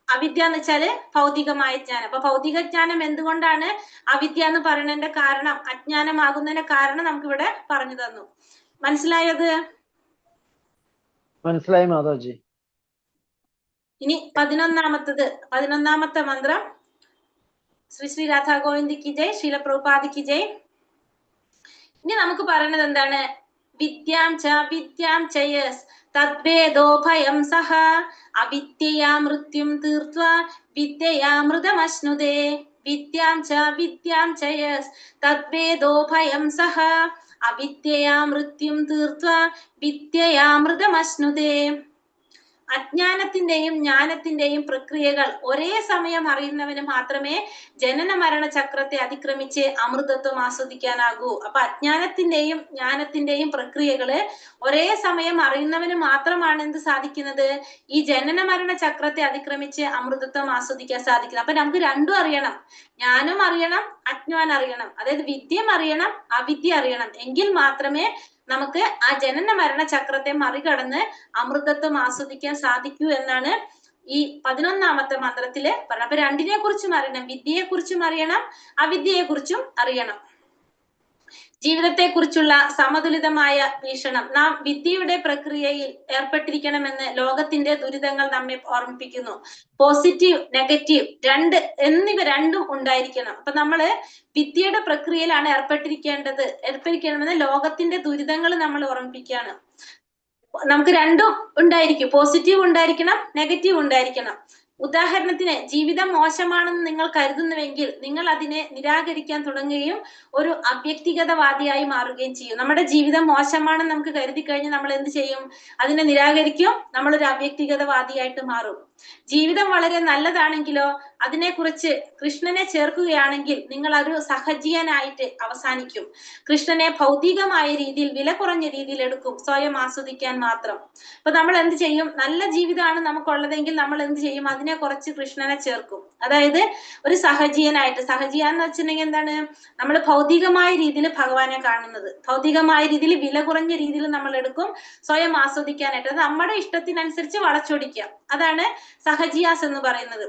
അവിദ്യ എന്ന് വെച്ചാല് ഭൗതികമായ ജ്ഞാനം. അപ്പൊ ഭൗതിക ജ്ഞാനം എന്തുകൊണ്ടാണ് അവിദ്യ എന്ന് പറയുന്നതിന്റെ കാരണം, അജ്ഞാനമാകുന്നതിന്റെ കാരണം നമുക്കിവിടെ പറഞ്ഞു തന്നു. മനസ്സിലായത്? മനസ്സിലായി മാതാജി. ഇനി 11ാമത്തെ മന്ത്രം. ശ്രീ രാധാ ഗോവിന്ദ് കി ജയ്, ശീല പ്രഭുപാദ് കി ജയ്. ഇനി നമുക്ക് പറയുന്നത് എന്താണ്, വിദ്യാം ചയസ് തദ്വേദോ ഭയം സഹ അവിദ്യയാ മൃത്യും തീർത്വാ വിദ്യയാമൃതമശ്നുതേ. വിദ്യാം ചയസ് തദ്വേദോ ഭയം സഹ അവിദ്യയാ മൃത്യും തീർത്വാ വിദ്യയാമൃതമശ്നുതേ. അജ്ഞാനത്തിന്റെയും ജ്ഞാനത്തിന്റെയും പ്രക്രിയകൾ ഒരേ സമയം അറിയുന്നവന് മാത്രമേ ജനന മരണ ചക്രത്തെ അതിക്രമിച്ച് അമൃതത്വം ആസ്വദിക്കാനാകൂ. അപ്പൊ അജ്ഞാനത്തിന്റെയും ജ്ഞാനത്തിന്റെയും പ്രക്രിയകള് ഒരേ സമയം അറിയുന്നവന് മാത്രമാണ് എന്ത് സാധിക്കുന്നത്, ഈ ജനന മരണ ചക്രത്തെ അതിക്രമിച്ച് അമൃതത്വം ആസ്വദിക്കാൻ സാധിക്കുന്നത്. അപ്പൊ നമുക്ക് രണ്ടും അറിയണം, ജ്ഞാനം അറിയണം, അജ്ഞാനം അറിയണം. അതായത് വിദ്യം അറിയണം, അവിദ്യ അറിയണം. എങ്കിൽ മാത്രമേ നമുക്ക് ആ ജനന മരണ ചക്രത്തെ മറികടന്ന് അമൃതത്വം ആസ്വദിക്കാൻ സാധിക്കൂ എന്നാണ് ഈ 11ാമത്തെ മന്ത്രത്തില് പറഞ്ഞത്. അപ്പൊ രണ്ടിനെ കുറിച്ചും അറിയണം, വിദ്യയെ കുറിച്ചും അറിയണം, അവിദ്യയെ കുറിച്ചും അറിയണം. ജീവിതത്തെ കുറിച്ചുള്ള സമതുലിതമായ വീക്ഷണം. നാം വിദ്യയുടെ പ്രക്രിയയിൽ ഏർപ്പെട്ടിരിക്കണമെന്ന് ലോകത്തിന്റെ ദുരിതങ്ങൾ നമ്മെ ഓർമ്മിപ്പിക്കുന്നു. പോസിറ്റീവ്, നെഗറ്റീവ് എന്നിവ രണ്ടും ഉണ്ടായിരിക്കണം. അപ്പൊ നമ്മള് വിദ്യയുടെ പ്രക്രിയയിലാണ് ഏർപ്പെട്ടിരിക്കണമെന്ന് ലോകത്തിന്റെ ദുരിതങ്ങൾ നമ്മൾ ഓർമ്മിപ്പിക്കുകയാണ്. നമുക്ക് രണ്ടും ഉണ്ടായിരിക്കും, പോസിറ്റീവ് ഉണ്ടായിരിക്കണം, നെഗറ്റീവ് ഉണ്ടായിരിക്കണം. ഉദാഹരണത്തിന് ജീവിതം മോശമാണെന്ന് നിങ്ങൾ കരുതുന്നുവെങ്കിൽ നിങ്ങൾ അതിനെ നിരാകരിക്കാൻ തുടങ്ങുകയും ഒരു അവ്യക്തിഗതവാദിയായി മാറുകയും ചെയ്യും. നമ്മുടെ ജീവിതം മോശമാണെന്ന് നമുക്ക് കരുതി കഴിഞ്ഞാൽ നമ്മൾ എന്ത് ചെയ്യും? അതിനെ നിരാകരിക്കും, നമ്മളൊരു അവ്യക്തിഗതവാദിയായിട്ട് മാറും. ജീവിതം വളരെ നല്ലതാണെങ്കിലോ അതിനെക്കുറിച്ച് കൃഷ്ണനെ ചേർക്കുകയാണെങ്കിൽ നിങ്ങൾ ഒരു സഹജീവനായിട്ട് അവസാനിക്കും. കൃഷ്ണനെ ഭൗതികമായ രീതിയിൽ വില കുറഞ്ഞ രീതിയിൽ എടുക്കും, സ്വയം ആസ്വദിക്കാൻ മാത്രം. അപ്പൊ നമ്മൾ എന്ത് ചെയ്യും? നല്ല ജീവിതമാണ് നമുക്കുള്ളതെങ്കിൽ നമ്മൾ എന്ത് ചെയ്യും? അതിനെ കുറച്ച് കൃഷ്ണനെ ചേർക്കും. അതായത് ഒരു സഹജീവനായിട്ട്. സഹജീവൻ എന്ന് വെച്ചിട്ടുണ്ടെങ്കിൽ എന്താണ്? നമ്മൾ ഭൗതികമായ രീതിയിൽ ഭഗവാനെ കാണുന്നത്, ഭൗതികമായ രീതിയിൽ വില കുറഞ്ഞ രീതിയിൽ നമ്മൾ എടുക്കും, സ്വയം ആസ്വദിക്കാനായിട്ട്. അത് നമ്മുടെ ഇഷ്ടത്തിനനുസരിച്ച് വളച്ചൊടിക്കുക. അതാണ് സഹജിയാസ് എന്ന് പറയുന്നത്.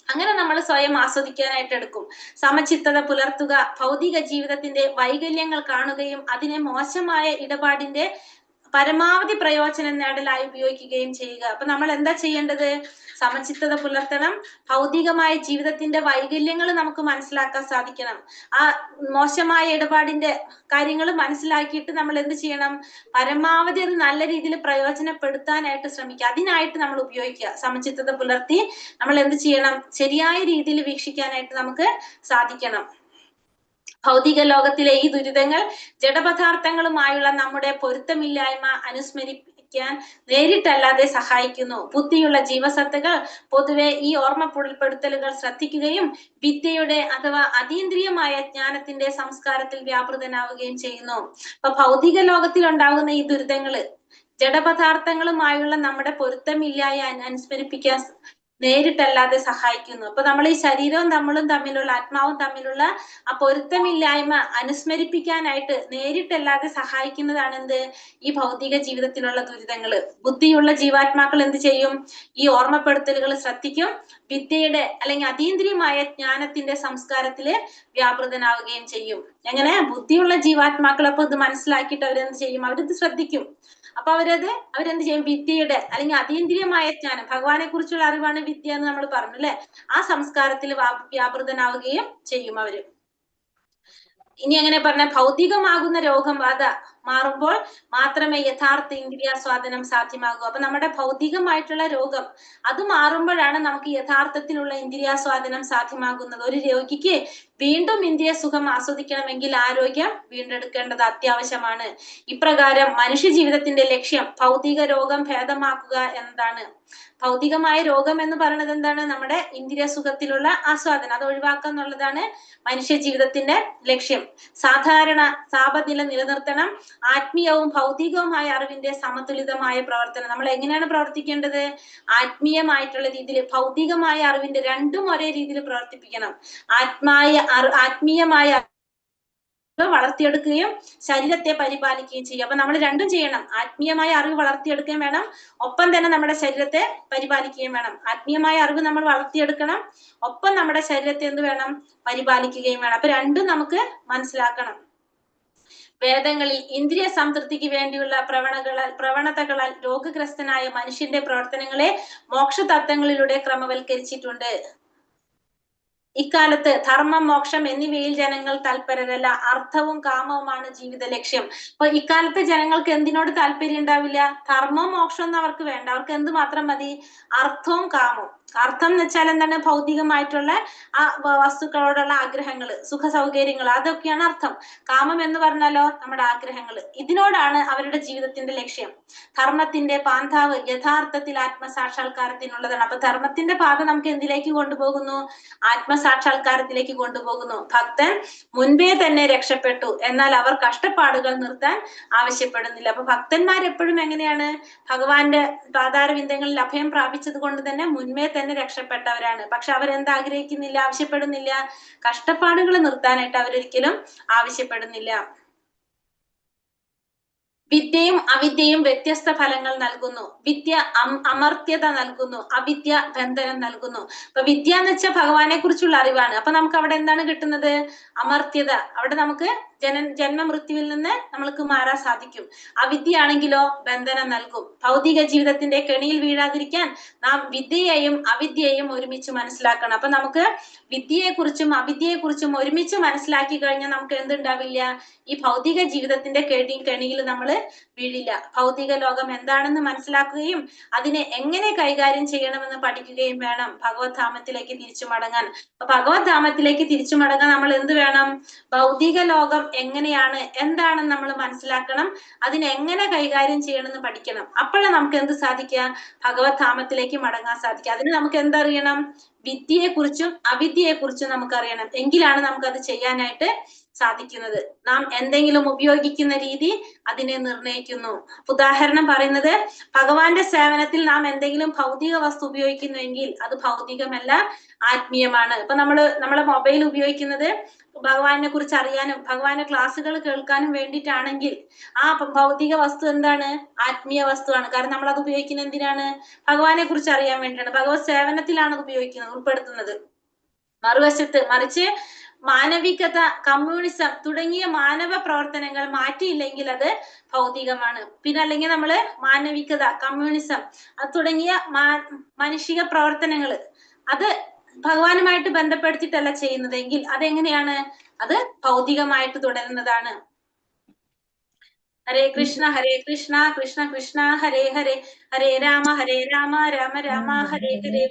അങ്ങനെ നമ്മൾ സ്വയം ആസ്വദിക്കാനായിട്ട് എടുക്കും. സമചിത്തത പുലർത്തുക, ഭൗതിക ജീവിതത്തിന്റെ വൈകല്യങ്ങൾ കാണുകയും അതിനെ മോശമായ ഇടപാടിന്റെ പരമാവധി പ്രയോജനം നേടലായി ഉപയോഗിക്കുകയും ചെയ്യുക. അപ്പൊ നമ്മൾ എന്താ ചെയ്യേണ്ടത്? സമചിത്തത പുലർത്തണം. ഭൗതികമായ ജീവിതത്തിന്റെ വൈകല്യങ്ങൾ നമുക്ക് മനസ്സിലാക്കാൻ സാധിക്കണം. ആ മോശമായ ഇടപാടിന്റെ കാര്യങ്ങൾ മനസ്സിലാക്കിയിട്ട് നമ്മൾ എന്ത് ചെയ്യണം? പരമാവധി അത് നല്ല രീതിയിൽ പ്രയോജനപ്പെടുത്താനായിട്ട് ശ്രമിക്കുക. അതിനായിട്ട് നമ്മൾ ഉപയോഗിക്കുക. സമചിത്തത പുലർത്തി നമ്മൾ എന്ത് ചെയ്യണം? ശരിയായ രീതിയിൽ വീക്ഷിക്കാനായിട്ട് നമുക്ക് സാധിക്കണം. ഭൗതിക ലോകത്തിലെ ഈ ദുരിതങ്ങൾ ജഡപദാർത്ഥങ്ങളുമായുള്ള നമ്മുടെ പൊരുത്തമില്ലായ്മ അനുസ്മരിപ്പിക്കാൻ നേരിട്ടല്ലാതെ സഹായിക്കുന്നു. ബുദ്ധിയുള്ള ജീവസത്തകൾ പൊതുവെ ഈ ഓർമ്മപ്പെടുത്തലുകൾ ശ്രദ്ധിക്കുകയും വിദ്യയുടെ അഥവാ അതീന്ദ്രിയമായ ജ്ഞാനത്തിന്റെ സംസ്കാരത്തിൽ വ്യാപൃതനാവുകയും ചെയ്യുന്നു. അപ്പൊ ഭൗതിക ലോകത്തിൽ ഉണ്ടാകുന്ന ഈ ദുരിതങ്ങള് ജഡപദാർത്ഥങ്ങളുമായുള്ള നമ്മുടെ പൊരുത്തമില്ലായ അനുസ്മരിപ്പിക്കാൻ നേരിട്ടല്ലാതെ സഹായിക്കുന്നു. അപ്പൊ നമ്മൾ ഈ ശരീരവും തമ്മിലുള്ള ആത്മാവും തമ്മിലുള്ള ആ പൊരുത്തമില്ലായ്മ അനുസ്മരിപ്പിക്കാനായിട്ട് നേരിട്ടല്ലാതെ സഹായിക്കുന്നതാണ് എന്ത്? ഈ ഭൗതിക ജീവിതത്തിലുള്ള ദുരിതങ്ങള്. ബുദ്ധിയുള്ള ജീവാത്മാക്കൾ എന്ത് ചെയ്യും? ഈ ഓർമ്മപ്പെടുത്തലുകൾ ശ്രദ്ധിക്കും, വിദ്യയുടെ അല്ലെങ്കിൽ അതീന്ദ്രിയമായ ജ്ഞാനത്തിന്റെ സംസ്കാരത്തില് വ്യാപൃതനാവുകയും ചെയ്യും. എങ്ങനെ? ബുദ്ധിയുള്ള ജീവാത്മാക്കൾ അപ്പൊ ഇത് മനസ്സിലാക്കിയിട്ട് അവരെന്ത് ചെയ്യും? അവരിത് ശ്രദ്ധിക്കും. അപ്പൊ അവരെന്ത് ചെയ്യും? വിദ്യയുടെ അല്ലെങ്കിൽ അതീന്ദ്രിയമായ ജ്ഞാനം, ഭഗവാനെ കുറിച്ചുള്ള അറിവാണ് വിദ്യ എന്ന് നമ്മൾ പറഞ്ഞു അല്ലെ? ആ സംസ്കാരത്തിൽ വ്യാപൃതനാവുകയും ചെയ്യും അവര്. ഇനി എങ്ങനെ പറഞ്ഞ? ഭൗതികമാകുന്ന രോഗബാധ മാറുമ്പോൾ മാത്രമേ യഥാർത്ഥ ഇന്ദ്രിയാസ്വാദനം സാധ്യമാകൂ. അപ്പൊ നമ്മുടെ ഭൗതികമായിട്ടുള്ള രോഗം അത് മാറുമ്പോഴാണ് നമുക്ക് യഥാർത്ഥത്തിലുള്ള ഇന്ദ്രിയാസ്വാദനം സാധ്യമാകുന്നത്. ഒരു രോഗിക്ക് വീണ്ടും ഇന്ദ്രിയ സുഖം ആസ്വദിക്കണമെങ്കിൽ ആരോഗ്യം വീണ്ടെടുക്കേണ്ടത് അത്യാവശ്യമാണ്. ഇപ്രകാരം മനുഷ്യ ജീവിതത്തിന്റെ ലക്ഷ്യം ഭൗതിക രോഗം ഭേദമാക്കുക എന്നതാണ്. ഭൗതികമായ രോഗം എന്ന് പറയുന്നത് എന്താണ്? നമ്മുടെ ഇന്ദ്രിയ സുഖത്തിലുള്ള ആസ്വാദനം അത് ഒഴിവാക്കുക എന്നുള്ളതാണ് മനുഷ്യ ജീവിതത്തിന്റെ ലക്ഷ്യം. സാധാരണ താപനില നിലനിർത്തണം. ആത്മീയവും ഭൗതികവുമായ അറിവിന്റെ സമതുലിതമായ പ്രവർത്തനം. നമ്മൾ എങ്ങനെയാണ് പ്രവർത്തിക്കേണ്ടത്? ആത്മീയമായിട്ടുള്ള രീതിയിൽ ഭൗതികമായ അറിവിന്റെ രണ്ടും ഒരേ രീതിയിൽ പ്രവർത്തിപ്പിക്കണം. ആത്മീയമായ വളർത്തിയെടുക്കുകയും ശരീരത്തെ പരിപാലിക്കുകയും ചെയ്യും. അപ്പൊ നമ്മൾ രണ്ടും ചെയ്യണം. ആത്മീയമായ അറിവ് വളർത്തിയെടുക്കുകയും വേണം, ഒപ്പം തന്നെ നമ്മുടെ ശരീരത്തെ പരിപാലിക്കുകയും വേണം. ആത്മീയമായ അറിവ് നമ്മൾ വളർത്തിയെടുക്കണം, ഒപ്പം നമ്മുടെ ശരീരത്തെ എന്ത് വേണം? പരിപാലിക്കുകയും വേണം. അപ്പൊ രണ്ടും നമുക്ക് മനസ്സിലാക്കണം. വേദങ്ങളിൽ ഇന്ദ്രിയ സംതൃപ്തിക്ക് വേണ്ടിയുള്ള പ്രവണതകളാൽ രോഗഗ്രസ്തനായ മനുഷ്യന്റെ പ്രവർത്തനങ്ങളെ മോക്ഷതത്വങ്ങളിലൂടെ ക്രമവൽക്കരിച്ചിട്ടുണ്ട്. ഇക്കാലത്ത് ധർമ്മം, മോക്ഷം എന്നിവയിൽ ജനങ്ങൾ തൽപരരല്ല. അർത്ഥവും കാമവുമാണ് ജീവിത ലക്ഷ്യം. അപ്പൊ ഇക്കാലത്തെ ജനങ്ങൾക്ക് എന്തിനോട് താല്പര്യം ഉണ്ടാവില്ല? ധർമ്മവും മോക്ഷം ഒന്നും അവർക്ക് വേണ്ട. അവർക്ക് എന്ത് മാത്രം മതി? അർത്ഥവും കാമവും. അർത്ഥം എന്ന് വെച്ചാൽ എന്താണ്? ഭൗതികമായിട്ടുള്ള ആ വസ്തുക്കളോടുള്ള ആഗ്രഹങ്ങൾ, സുഖ സൗകര്യങ്ങൾ, അതൊക്കെയാണ് അർത്ഥം. കാമം എന്ന് പറഞ്ഞാലോ നമ്മുടെ ആഗ്രഹങ്ങൾ. ഇതിനോടാണ് അവരുടെ ജീവിതത്തിന്റെ ലക്ഷ്യം. ധർമ്മത്തിന്റെ പാന്താവ് യഥാർത്ഥത്തിൽ ആത്മസാക്ഷാത്കാരത്തിനുള്ളതാണ്. അപ്പൊ ധർമ്മത്തിന്റെ പാത നമുക്ക് എന്തിലേക്ക് കൊണ്ടുപോകുന്നു? ആത്മസാക്ഷാത്കാരത്തിലേക്ക് കൊണ്ടുപോകുന്നു. ഭക്തൻ മുൻപേ തന്നെ രക്ഷപ്പെട്ടു, എന്നാൽ അവർ കഷ്ടപ്പാടുകൾ നിർത്താൻ ആവശ്യപ്പെടുന്നില്ല. അപ്പൊ ഭക്തന്മാരെപ്പോഴും എങ്ങനെയാണ്? ഭഗവാന്റെ പാതാരവിന്ദങ്ങളിൽ അഭയം പ്രാപിച്ചത് കൊണ്ട് തന്നെ മുൻപേ തന്നെ രക്ഷപ്പെട്ടവരാണ്. പക്ഷെ അവരെന്താഗ്രഹിക്കുന്നില്ല, ആവശ്യപ്പെടുന്നില്ല? കഷ്ടപ്പാടുകൾ നിർത്താനായിട്ട് അവരൊരിക്കലും ആവശ്യപ്പെടുന്നില്ല. വിദ്യയും അവിദ്യയും വ്യത്യസ്ത ഫലങ്ങൾ നൽകുന്നു. വിദ്യ അമർത്യത നൽകുന്നു, അവിദ്യ ബന്ധനം നൽകുന്നു. അപ്പൊ വിദ്യ എന്ന് വെച്ചാൽ ഭഗവാനെ കുറിച്ചുള്ള അറിവാണ്. അപ്പൊ നമുക്ക് അവിടെ എന്താണ് കിട്ടുന്നത്? അമർത്യത. അവിടെ നമുക്ക് ജന്മമൃത്യുവിൽ നിന്ന് നമ്മൾക്ക് മാറാൻ സാധിക്കും. അവിദ്യയാണെങ്കിലോ ബന്ധനം നൽകും. ഭൗതിക ജീവിതത്തിന്റെ കെണിയിൽ വീഴാതിരിക്കാൻ നാം വിദ്യയെയും അവിദ്യയെയും ഒരുമിച്ച് മനസ്സിലാക്കണം. അപ്പൊ നമുക്ക് വിദ്യയെക്കുറിച്ചും അവിദ്യയെക്കുറിച്ചും ഒരുമിച്ച് മനസ്സിലാക്കി കഴിഞ്ഞാൽ നമുക്ക് എന്തുണ്ടാവില്ല? ഈ ഭൗതിക ജീവിതത്തിന്റെ കെണിയിൽ നമ്മൾ വീഴില്ല. ഭൗതിക ലോകം എന്താണെന്ന് മനസ്സിലാക്കുകയും അതിനെ എങ്ങനെ കൈകാര്യം ചെയ്യണമെന്ന് പഠിക്കുകയും വേണം ഭഗവത് ധാമത്തിലേക്ക് തിരിച്ചു മടങ്ങാൻ. അപ്പൊ ഭഗവത് ധാമത്തിലേക്ക് തിരിച്ചു മടങ്ങാൻ നമ്മൾ എന്ത് വേണം? ഭൗതിക ലോകം എങ്ങനെയാണ്, എന്താണെന്ന് നമ്മൾ മനസ്സിലാക്കണം. അതിനെ എങ്ങനെ കൈകാര്യം ചെയ്യണമെന്ന് പഠിക്കണം. അപ്പോഴാണ് നമുക്ക് എന്ത് സാധിക്കുക? ഭഗവത് ധാമത്തിലേക്ക് മടങ്ങാൻ സാധിക്കുക. അതിന് നമുക്ക് എന്തറിയണം? വിദ്യയെക്കുറിച്ചും അവിദ്യയെക്കുറിച്ചും നമുക്കറിയണം. എങ്കിലാണ് നമുക്കത് ചെയ്യാനായിട്ട് സാധിക്കുന്നത്. നാം എന്തെങ്കിലും ഉപയോഗിക്കുന്ന രീതി അതിനെ നിർണയിക്കുന്നു. ഉദാഹരണം പറയുന്നത്, ഭഗവാന്റെ സേവനത്തിൽ നാം എന്തെങ്കിലും ഭൗതിക വസ്തു ഉപയോഗിക്കുന്നുവെങ്കിൽ അത് ഭൗതികമല്ല, ആത്മീയമാണ്. ഇപ്പൊ നമ്മളെ മൊബൈൽ ഉപയോഗിക്കുന്നത് ഭഗവാനെ കുറിച്ച് അറിയാനും ഭഗവാന്റെ ക്ലാസ്സുകൾ കേൾക്കാനും വേണ്ടിയിട്ടാണെങ്കിൽ ആ ഭൗതിക വസ്തു എന്താണ്? ആത്മീയ വസ്തുവാണ്. കാരണം നമ്മൾ അത് ഉപയോഗിക്കുന്നത് എന്തിനാണ്? ഭഗവാനെ കുറിച്ച് അറിയാൻ വേണ്ടിയാണ്. ഭഗവത് സേവനത്തിലാണ് അത് ഉൾപ്പെടുത്തുന്നത്. മറിച്ച് മാനവികത, കമ്മ്യൂണിസം തുടങ്ങിയ മാനവ പ്രവർത്തനങ്ങൾ മാറ്റിയില്ലെങ്കിൽ അത് ഭൗതികമാണ്. പിന്നെ അല്ലെങ്കിൽ നമ്മള് മാനവികത, കമ്മ്യൂണിസം തുടങ്ങിയ മാനുഷിക പ്രവർത്തനങ്ങൾ അത് ഭഗവാനുമായിട്ട് ബന്ധപ്പെടുത്തിയിട്ടല്ല ചെയ്യുന്നതെങ്കിൽ അതെങ്ങനെയാണ്? അത് ഭൗതികമായിട്ട് തുടരുന്നതാണ്. ഹരേ കൃഷ്ണ കൃഷ്ണ കൃഷ്ണ ഹരേ ഹരേ, ഹരേ രാമ രാമ രാമ ഹരേ ഹരേ.